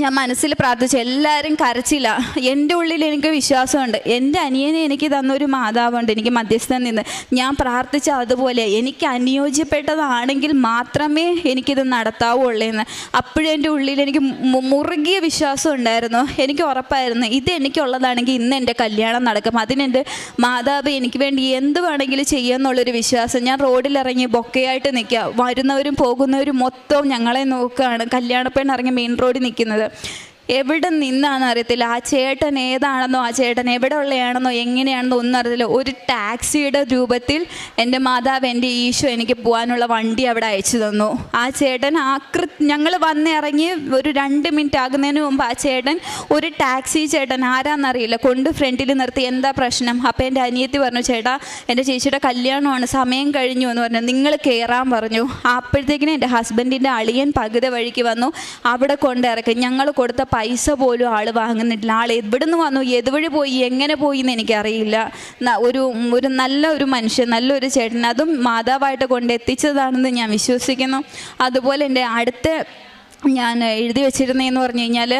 ഞാൻ മനസ്സിൽ പ്രാർത്ഥിച്ചു. എല്ലാവരും കരച്ചില്ല. എൻ്റെ ഉള്ളിൽ എനിക്ക് വിശ്വാസമുണ്ട്. എൻ്റെ അനിയനെ എനിക്ക് തന്നൊരു മാതാവുണ്ട്, എനിക്ക് മധ്യസ്ഥൻ നിന്ന്. ഞാൻ പ്രാർത്ഥിച്ച അതുപോലെ എനിക്ക് അനുയോജ്യപ്പെട്ടതാണെങ്കിൽ മാത്രമേ എനിക്കിത് നടത്താവുള്ളൂ. അപ്പോഴും എൻ്റെ ഉള്ളിൽ എനിക്ക് മുറുകിയ വിശ്വാസം ഉണ്ടായിരുന്നു. എനിക്ക് ഉറപ്പായിരുന്നു ഇത് എനിക്കുള്ളതാണെങ്കിൽ ഇന്ന് എൻ്റെ കല്യാണം നടക്കും. അതിനെൻ്റെ മാതാവ് എനിക്ക് വേണ്ടി എന്ത് വേണമെങ്കിലും ചെയ്യുമെന്നുള്ളൊരു വിശ്വാസം. ഞാൻ റോഡിലിറങ്ങി ബൊക്കയായിട്ട് നിൽക്കുക. വരുന്നവരും പോകുന്നവരും മൊത്തം ഞങ്ങളെ നോക്കുകയാണ്. കല്യാണപ്പെണ്ണ് ഇറങ്ങി മെയിൻ റോഡിൽ നിൽക്കുന്നത്. എവിടെ നിന്നാണെന്ന് അറിയത്തില്ല. ആ ചേട്ടൻ ഏതാണെന്നോ, ആ ചേട്ടൻ എവിടെ ഉള്ളയാണെന്നോ, എങ്ങനെയാണെന്നോ ഒന്നും അറിയത്തില്ല. ഒരു ടാക്സിയുടെ രൂപത്തിൽ എൻ്റെ മാതാവ്, എൻ്റെ ഈശോ എനിക്ക് പോകാനുള്ള വണ്ടി അവിടെ അയച്ചു തന്നു. ആ ചേട്ടൻ ഞങ്ങൾ വന്നിറങ്ങി ഒരു 2 മിനിറ്റ് ആകുന്നതിന് മുമ്പ് ആ ചേട്ടൻ, ഒരു ടാക്സി ചേട്ടൻ ആരാന്നറിയില്ല, കൊണ്ട് ഫ്രണ്ടിൽ നിർത്തി. എന്താ പ്രശ്നം? അപ്പോൾ എൻ്റെ അനിയത്തി പറഞ്ഞു, ചേട്ടാ എൻ്റെ ചേച്ചിയുടെ കല്യാണമാണ്, സമയം കഴിഞ്ഞു എന്ന് പറഞ്ഞു, നിങ്ങൾ കയറാൻ പറഞ്ഞു. അപ്പോഴത്തേക്കിനും എൻ്റെ ഹസ്ബൻഡിൻ്റെ അളിയൻ പകുതി വഴിക്ക് വന്നു. അവിടെ കൊണ്ടിറക്കി. ഞങ്ങൾ കൊടുത്ത പൈസ പോലും ആൾ വാങ്ങുന്നില്ല. ആൾ എവിടുന്ന് വന്നു, ഏതുവഴി പോയി, എങ്ങനെ പോയി എന്ന് എനിക്കറിയില്ല. ഒരു നല്ലൊരു മനുഷ്യൻ, നല്ലൊരു ചേട്ടൻ, അതും മാതാവായിട്ട് കൊണ്ടെത്തിച്ചതാണെന്ന് ഞാൻ വിശ്വസിക്കുന്നു. അതുപോലെ എൻ്റെ അടുത്ത ഞാൻ എഴുതി വെച്ചിരുന്നതെന്ന് പറഞ്ഞു കഴിഞ്ഞാൽ,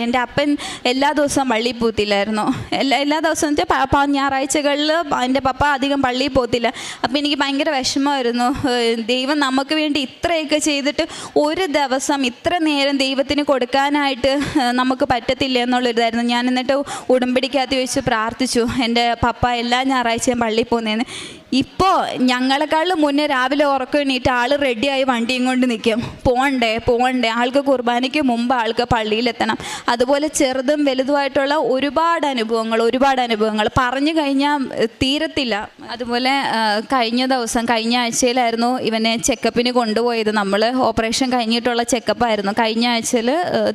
എൻ്റെ അപ്പൻ എല്ലാ ദിവസവും പള്ളിയിൽ പോകത്തില്ലായിരുന്നു. എല്ലാ ദിവസവും വെച്ചാൽ ഞായറാഴ്ചകളിൽ എൻ്റെ പപ്പ അധികം പള്ളിയിൽ പോകത്തില്ല. അപ്പോൾ എനിക്ക് ഭയങ്കര വിഷമമായിരുന്നു. ദൈവം നമുക്ക് വേണ്ടി ഇത്രയൊക്കെ ചെയ്തിട്ട് ഒരു ദിവസം ഇത്ര നേരം ദൈവത്തിന് കൊടുക്കാനായിട്ട് നമുക്ക് പറ്റത്തില്ല എന്നുള്ളൊരിതായിരുന്നു. ഞാൻ എന്നിട്ട് ഉടമ്പടിക്കകത്ത് വെച്ച് പ്രാർത്ഥിച്ചു, എൻ്റെ പപ്പ എല്ലാ ഞായറാഴ്ചയും പള്ളിയിൽ പോകുന്നതെന്ന്. ഇപ്പോൾ ഞങ്ങളെക്കാളും മുന്നേ രാവിലെ ഉറക്കം എണീറ്റ് ആൾ റെഡിയായി വണ്ടിയും കൊണ്ട് നിൽക്കും. പോകണ്ടേ ആൾക്ക് കുർബാനയ്ക്ക് മുമ്പ് ആൾക്ക് പള്ളിയിലെത്തണം. അതുപോലെ ചെറുതും വലുതുമായിട്ടുള്ള ഒരുപാട് അനുഭവങ്ങൾ പറഞ്ഞു കഴിഞ്ഞാൽ തീരത്തില്ല. അതുപോലെ കഴിഞ്ഞ ആഴ്ചയിലായിരുന്നു ഇവനെ ചെക്കപ്പിന് കൊണ്ടുപോയത്. നമ്മൾ ഓപ്പറേഷൻ കഴിഞ്ഞിട്ടുള്ള ചെക്കപ്പായിരുന്നു. കഴിഞ്ഞ ആഴ്ചയിൽ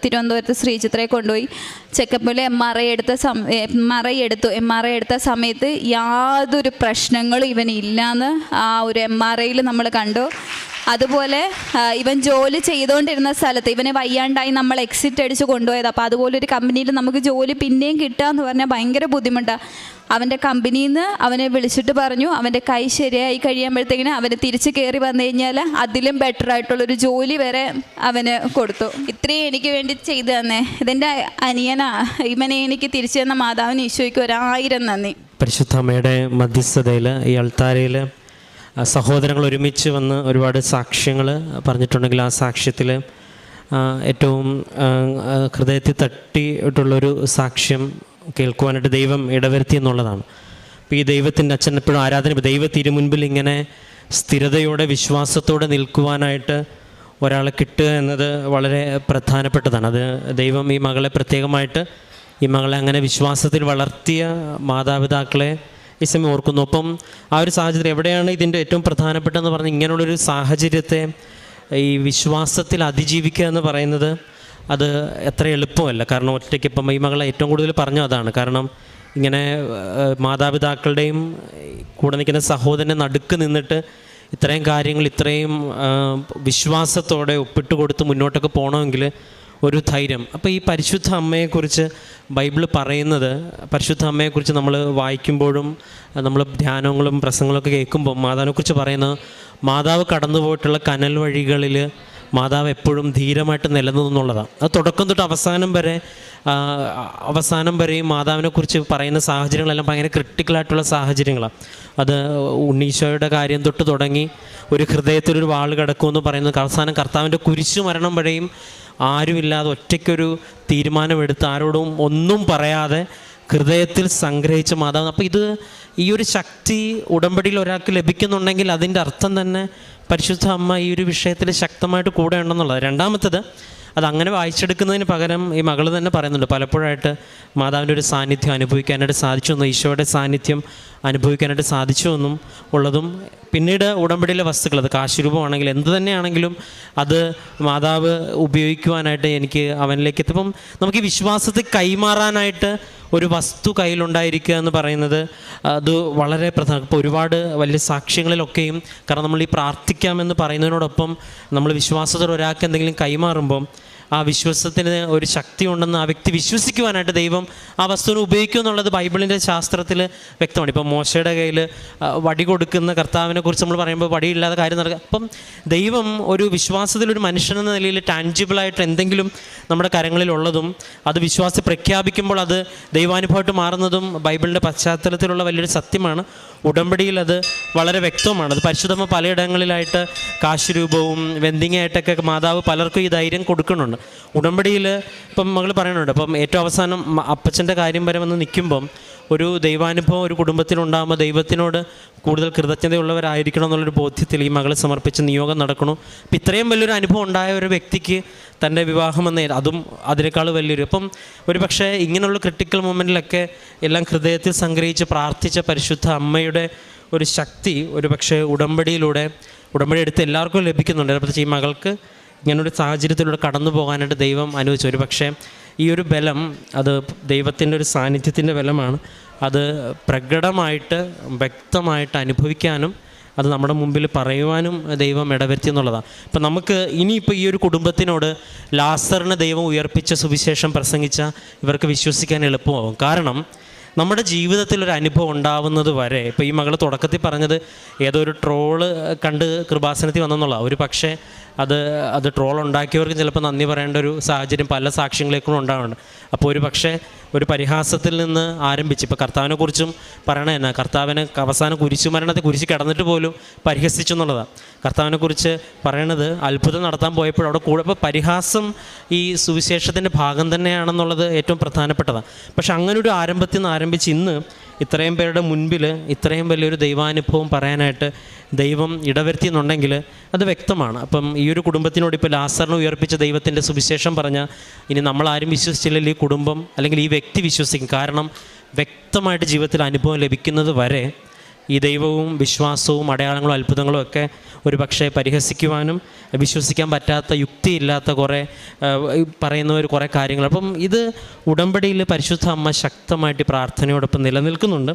തിരുവനന്തപുരത്ത് ശ്രീചിത്രയെ കൊണ്ടുപോയി ചെക്കപ്പിൽ എം ആർ ഐ എടുത്ത സമയത്ത് യാതൊരു പ്രശ്നങ്ങളും ഇവനില്ലാന്ന് ആ ഒരു എം ആർ ഐയിൽ നമ്മൾ കണ്ടു. അതുപോലെ ഇവൻ ജോലി ചെയ്തുകൊണ്ടിരുന്ന സ്ഥലത്ത് ഇവന് വയ്യാണ്ടായി നമ്മൾ എക്സിറ്റ് അടിച്ച് കൊണ്ടുപോയത്. അപ്പോൾ അതുപോലൊരു കമ്പനിയിൽ നമുക്ക് ജോലി പിന്നെയും കിട്ടുക എന്ന് പറഞ്ഞാൽ ഭയങ്കര ബുദ്ധിമുട്ടാണ്. അവൻ്റെ കമ്പനിയിൽ നിന്ന് അവനെ വിളിച്ചിട്ട് പറഞ്ഞു, അവൻ്റെ കൈ ശരിയായി കഴിയുമ്പോഴത്തേക്കിന് അവന് തിരിച്ച് കയറി വന്നു കഴിഞ്ഞാൽ അതിലും ബെറ്റർ ആയിട്ടുള്ളൊരു ജോലി വരെ അവന് കൊടുത്തു. ഇത്രയും എനിക്ക് വേണ്ടി ചെയ്തു തന്നെ ഇതെൻ്റെ അനിയനാ. ഇവനെ എനിക്ക് തിരിച്ചു തന്ന മാതാവിന് ഈശോയ്ക്ക് 1000 നന്ദി. പരിശുദ്ധ അമ്മയുടെ മധ്യസ്ഥതയിൽ ഈ അൾത്താരയിൽ സഹോദരങ്ങൾ ഒരുമിച്ച് വന്ന് ഒരുപാട് സാക്ഷ്യങ്ങൾ പറഞ്ഞിട്ടുണ്ടെങ്കിൽ ആ സാക്ഷ്യത്തിൽ ഏറ്റവും ഹൃദയത്തിൽ തട്ടിയിട്ടുള്ളൊരു സാക്ഷ്യം കേൾക്കുവാനായിട്ട് ദൈവം ഇടവരുത്തി എന്നുള്ളതാണ്. അപ്പോൾ ഈ ദൈവത്തിൻ്റെ അച്ഛൻ എപ്പോഴും ആരാധന, ദൈവ തിരുമുൻപിൽ ഇങ്ങനെ സ്ഥിരതയോടെ വിശ്വാസത്തോടെ നിൽക്കുവാനായിട്ട് ഒരാളെ കിട്ടുക എന്നത് വളരെ പ്രധാനപ്പെട്ടതാണ്. അത് ദൈവം ഈ മകളെ പ്രത്യേകമായിട്ട്, ഈ മകളെ അങ്ങനെ വിശ്വാസത്തിൽ വളർത്തിയ മാതാപിതാക്കളെ ഈ സമയം ഓർക്കുന്നു. അപ്പം ആ ഒരു സാഹചര്യം എവിടെയാണ് ഇതിൻ്റെ ഏറ്റവും പ്രധാനപ്പെട്ടതെന്ന് പറഞ്ഞാൽ, ഇങ്ങനെയുള്ളൊരു സാഹചര്യത്തെ ഈ വിശ്വാസത്തിൽ അതിജീവിക്കുക എന്ന് പറയുന്നത് അത് എത്ര എളുപ്പമല്ല. കാരണം ഒറ്റയ്ക്ക് ഇപ്പം ഈ മകളെ ഏറ്റവും കൂടുതൽ പറഞ്ഞു അതാണ്. കാരണം ഇങ്ങനെ മാതാപിതാക്കളുടെയും കൂടെ നിൽക്കുന്ന സഹോദരനെ നടുക്ക് നിന്നിട്ട് ഇത്രയും കാര്യങ്ങൾ ഇത്രയും വിശ്വാസത്തോടെ ഒപ്പിട്ട് കൊടുത്ത് മുന്നോട്ടൊക്കെ പോകണമെങ്കിൽ ഒരു ധൈര്യം. അപ്പോൾ ഈ പരിശുദ്ധ അമ്മയെക്കുറിച്ച് ബൈബിൾ പറയുന്നത്, പരിശുദ്ധ അമ്മയെക്കുറിച്ച് നമ്മൾ വായിക്കുമ്പോഴും നമ്മൾ ധ്യാനങ്ങളും പ്രസംഗങ്ങളൊക്കെ കേൾക്കുമ്പോൾ മാതാവിനെക്കുറിച്ച് പറയുന്നത്, മാതാവ് കടന്നു പോയിട്ടുള്ള കനൽ വഴികളിൽ മാതാവ് എപ്പോഴും ധീരമായിട്ട് നിലനിന്നുള്ളതാണ്. അത് തുടക്കം തൊട്ട് അവസാനം വരെയും മാതാവിനെക്കുറിച്ച് പറയുന്ന സാഹചര്യങ്ങളെല്ലാം ഭയങ്കര ക്രിട്ടിക്കലായിട്ടുള്ള സാഹചര്യങ്ങളാണ്. അത് ഉണ്ണീശോയുടെ കാര്യം തൊട്ട് തുടങ്ങി ഒരു ഹൃദയത്തിലൊരു വാൾ കിടക്കുമെന്ന് പറയുന്നത്, അവസാനം കർത്താവിൻ്റെ കുരിശു മരണം വരെയും ആരുമില്ലാതെ ഒറ്റയ്ക്കൊരു തീരുമാനമെടുത്ത് ആരോടും ഒന്നും പറയാതെ ഹൃദയത്തിൽ സംഗ്രഹിച്ച മാതാവ്. അപ്പോൾ ഈ ഒരു ശക്തി ഉടമ്പടിയിൽ ഒരാൾക്ക് ലഭിക്കുന്നുണ്ടെങ്കിൽ അതിൻ്റെ അർത്ഥം തന്നെ പരിശുദ്ധ അമ്മ ഈ ഒരു വിഷയത്തിൽ ശക്തമായിട്ട് കൂടെ ഉണ്ടെന്നുള്ളത്. രണ്ടാമത്തത്, അതങ്ങനെ വായിച്ചെടുക്കുന്നതിന് പകരം ഈ മകൾ തന്നെ പറയുന്നുണ്ട്, പലപ്പോഴായിട്ട് മാതാവിൻ്റെ ഒരു സാന്നിധ്യം അനുഭവിക്കാനായിട്ട് സാധിച്ചു എന്നും ഈശോയുടെ സാന്നിധ്യം അനുഭവിക്കാനായിട്ട് സാധിച്ചു എന്നും ഉള്ളതും, പിന്നീട് ഉടമ്പടിയിലെ വസ്തുക്കൾ, അത് കാശുരൂപമാണെങ്കിൽ എന്ത് തന്നെയാണെങ്കിലും അത് മാതാവ് ഉപയോഗിക്കുവാനായിട്ട് എനിക്ക് അവനിലേക്ക് എത്തിപ്പം നമുക്ക് ഈ വിശ്വാസത്തെ കൈമാറാനായിട്ട് ഒരു വസ്തു കയ്യിലുണ്ടായിരിക്കുക എന്ന് പറയുന്നത് അത് വളരെ പ്രധാനം. ഇപ്പോൾ ഒരുപാട് വലിയ സാക്ഷ്യങ്ങളിലൊക്കെയും, കാരണം നമ്മൾ ഈ പ്രാർത്ഥിക്കാമെന്ന് പറയുന്നതിനോടൊപ്പം നമ്മൾ വിശ്വാസത്തോടെ ഒരാൾക്ക് എന്തെങ്കിലും കൈമാറുമ്പം ആ വിശ്വാസത്തിന് ഒരു ശക്തി ഉണ്ടെന്ന് ആ വ്യക്തി വിശ്വസിക്കുവാനായിട്ട് ദൈവം ആ വസ്തുവിനെ ഉപയോഗിക്കും എന്നുള്ളത് ബൈബിളിൻ്റെ ശാസ്ത്രത്തിൽ വ്യക്തമാണ്. ഇപ്പം മോശയുടെ കയ്യിൽ വടി കൊടുക്കുന്ന കർത്താവിനെ കുറിച്ച് നമ്മൾ പറയുമ്പോൾ വടിയില്ലാതെ കാര്യം നടക്കുക. അപ്പം ദൈവം ഒരു വിശ്വാസത്തിലൊരു മനുഷ്യനെന്ന നിലയിൽ ടാൻജിബിളായിട്ട് എന്തെങ്കിലും നമ്മുടെ കരങ്ങളിലുള്ളതും അത് വിശ്വാസം പ്രഖ്യാപിക്കുമ്പോൾ അത് ദൈവാനുഭവമായിട്ട് മാറുന്നതും ബൈബിളിൻ്റെ പശ്ചാത്തലത്തിലുള്ള വലിയൊരു സത്യമാണ്. ഉടമ്പടിയിൽ അത് വളരെ വ്യക്തമാണ്. അത് പരിശുദ്ധമ്മ പലയിടങ്ങളിലായിട്ട് കാശുരൂപവും വെന്തിങ്ങായിട്ടൊക്കെ മാതാവ് പലർക്കും ഈ ധൈര്യം കൊടുക്കുന്നുണ്ട്. ഉടമ്പടിയിൽ ഇപ്പം മകൾ പറയുന്നുണ്ട്, അപ്പം ഏറ്റവും അവസാനം അപ്പച്ചൻ്റെ കാര്യം വരെ വന്ന് നിൽക്കുമ്പം ഒരു ദൈവാനുഭവം ഒരു കുടുംബത്തിലുണ്ടാകുമ്പോൾ ദൈവത്തിനോട് കൂടുതൽ കൃതജ്ഞതയുള്ളവരായിരിക്കണം എന്നുള്ളൊരു ബോധ്യത്തിൽ ഈ മകളെ സമർപ്പിച്ച് നിയോഗം നടക്കണം. അപ്പം ഇത്രയും വലിയൊരു അനുഭവം ഉണ്ടായ ഒരു വ്യക്തിക്ക് തൻ്റെ വിവാഹമെന്ന അതും അതിനേക്കാൾ വലിയൊരു, അപ്പം ഒരു പക്ഷേ ഇങ്ങനെയുള്ള ക്രിട്ടിക്കൽ മൊമെൻറ്റിലൊക്കെ എല്ലാം ഹൃദയത്തിൽ സംഗ്രഹിച്ച് പ്രാർത്ഥിച്ച പരിശുദ്ധ അമ്മയുടെ ഒരു ശക്തി ഒരു പക്ഷേ ഉടമ്പടി എടുത്ത് എല്ലാവർക്കും ലഭിക്കുന്നുണ്ട്. പ്രത്യേകിച്ച് ഈ മകൾക്ക് ഇങ്ങനൊരു സാഹചര്യത്തിലൂടെ കടന്നു പോകാനായിട്ട് ദൈവം അനുവദിച്ചു. ഒരു പക്ഷേ ഈ ഒരു ബലം അത് ദൈവത്തിൻ്റെ ഒരു സാന്നിധ്യത്തിൻ്റെ ബലമാണ്. അത് പ്രകടമായിട്ട് വ്യക്തമായിട്ട് അനുഭവിക്കാനും അത് നമ്മുടെ മുമ്പിൽ പറയുവാനും ദൈവം ഇടവരുത്തി എന്നുള്ളതാണ്. ഇപ്പം നമുക്ക് ഇനിയിപ്പോൾ ഈ ഒരു കുടുംബത്തിനോട് ലാസറിനെ ദൈവം ഉയർപ്പിച്ച സുവിശേഷം പ്രസംഗിച്ച ഇവർക്ക് വിശ്വസിക്കാൻ എളുപ്പമാകും. കാരണം നമ്മുടെ ജീവിതത്തിൽ ഒരു അനുഭവം ഉണ്ടാവുന്നത് വരെ, ഇപ്പോൾ ഈ മകൾ തുടക്കത്തിൽ പറഞ്ഞത് ഏതോ ഒരു ട്രോള് കണ്ട് കൃപാസനത്തിൽ വന്നെന്നുള്ള, ഒരു പക്ഷേ അത് ട്രോൾ ഉണ്ടാക്കിയവർക്ക് ചിലപ്പോൾ നന്ദി പറയേണ്ട ഒരു സാഹചര്യം പല സാക്ഷ്യങ്ങളേക്കും ഉണ്ടാകുന്നുണ്ട്. അപ്പോൾ ഒരു പക്ഷേ ഒരു പരിഹാസത്തിൽ നിന്ന് ആരംഭിച്ച്, ഇപ്പോൾ കർത്താവിനെക്കുറിച്ചും പറയണത് തന്നെ, കർത്താവിനെ അവസാനം കുരിശുമരണത്തെ കുരിശ് കിടന്നിട്ട് പോലും പരിഹസിച്ചു എന്നുള്ളതാണ്. കർത്താവിനെക്കുറിച്ച് പറയണത് അത്ഭുതം നടത്താൻ പോയപ്പോൾ അവിടെ കൂടെ, അപ്പോൾ പരിഹാസം ഈ സുവിശേഷത്തിൻ്റെ ഭാഗം തന്നെയാണെന്നുള്ളത് ഏറ്റവും പ്രധാനപ്പെട്ടതാണ്. പക്ഷെ അങ്ങനെ ഒരു ആരംഭത്തിൽ നിന്ന് ആരംഭിച്ച് ഇന്ന് ഇത്രയും പേരുടെ മുൻപിൽ ഇത്രയും വലിയൊരു ദൈവാനുഭവം പറയാനായിട്ട് ദൈവം ഇടവരുത്തിയെന്നുണ്ടെങ്കിൽ അത് വ്യക്തമാണ്. അപ്പം ഈ ഒരു കുടുംബത്തിനോട് ഇപ്പോൾ ലാസറിനെ ഉയർപ്പിച്ച ദൈവത്തിൻ്റെ സുവിശേഷം പറഞ്ഞാൽ ഇനി നമ്മളാരും വിശ്വസിച്ചില്ലെങ്കിൽ ഈ കുടുംബം അല്ലെങ്കിൽ ഈ വ്യക്തി വിശ്വസിക്കും. കാരണം വ്യക്തമായിട്ട് ജീവിതത്തിൽ അനുഭവം ലഭിക്കുന്നത് വരെ ഈ ദൈവവും വിശ്വാസവും അടയാളങ്ങളും അത്ഭുതങ്ങളും ഒക്കെ ഒരു പക്ഷേ പരിഹസിക്കുവാനും വിശ്വസിക്കാൻ പറ്റാത്ത യുക്തിയില്ലാത്ത കുറേ പറയുന്നവർ കുറേ കാര്യങ്ങൾ. അപ്പം ഇത് ഉടമ്പടിയിൽ പരിശുദ്ധ അമ്മ ശക്തമായിട്ട് പ്രാർത്ഥനയോടൊപ്പം നിലനിൽക്കുന്നുണ്ട്.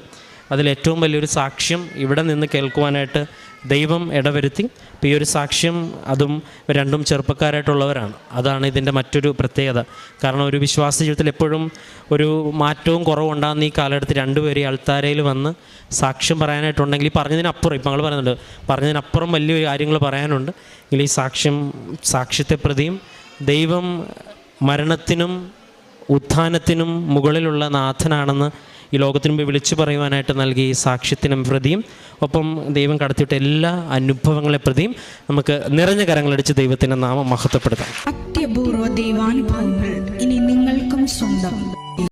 അതിലേറ്റവും വലിയൊരു സാക്ഷ്യം ഇവിടെ നിന്ന് കേൾക്കുവാനായിട്ട് ദൈവം ഇടവരുത്തി. അപ്പോൾ ഈ ഒരു സാക്ഷ്യം അതും രണ്ടും ചെറുപ്പക്കാരായിട്ടുള്ളവരാണ്. അതാണ് ഇതിൻ്റെ മറ്റൊരു പ്രത്യേകത. കാരണം ഒരു വിശ്വാസ ജീവിതത്തിൽ എപ്പോഴും ഒരു മാറ്റവും കുറവുണ്ടാകുന്ന ഈ കാലഘട്ടത്തിൽ രണ്ടുപേരും അൾത്താരയിൽ വന്ന് സാക്ഷ്യം പറയാനായിട്ടുണ്ടെങ്കിൽ ഈ പറഞ്ഞതിനപ്പുറം, ഇപ്പം ഞങ്ങൾ പറയുന്നുണ്ട്, പറഞ്ഞതിനപ്പുറം വലിയൊരു കാര്യങ്ങൾ പറയാനുണ്ട്. എങ്കിൽ ഈ സാക്ഷ്യത്തെ പ്രതിയും ദൈവം മരണത്തിനും ഉത്ഥാനത്തിനും മുകളിലുള്ള നാഥനാണെന്ന് ഈ ലോകത്തിന് മുമ്പ് വിളിച്ചു പറയുവാനായിട്ട് നൽകി സാക്ഷ്യത്തിനും പ്രതിയും ഒപ്പം ദൈവം കടത്തിവിട്ട എല്ലാ അനുഭവങ്ങളെ പ്രതിയും നമുക്ക് നിറഞ്ഞ കരങ്ങളടിച്ച് ദൈവത്തിൻ്റെ നാമം മഹത്വപ്പെടുത്താം. അത്യപൂർവ ദൈവാനുഭവങ്ങൾ ഇനി നിങ്ങൾക്കും സ്വന്തം.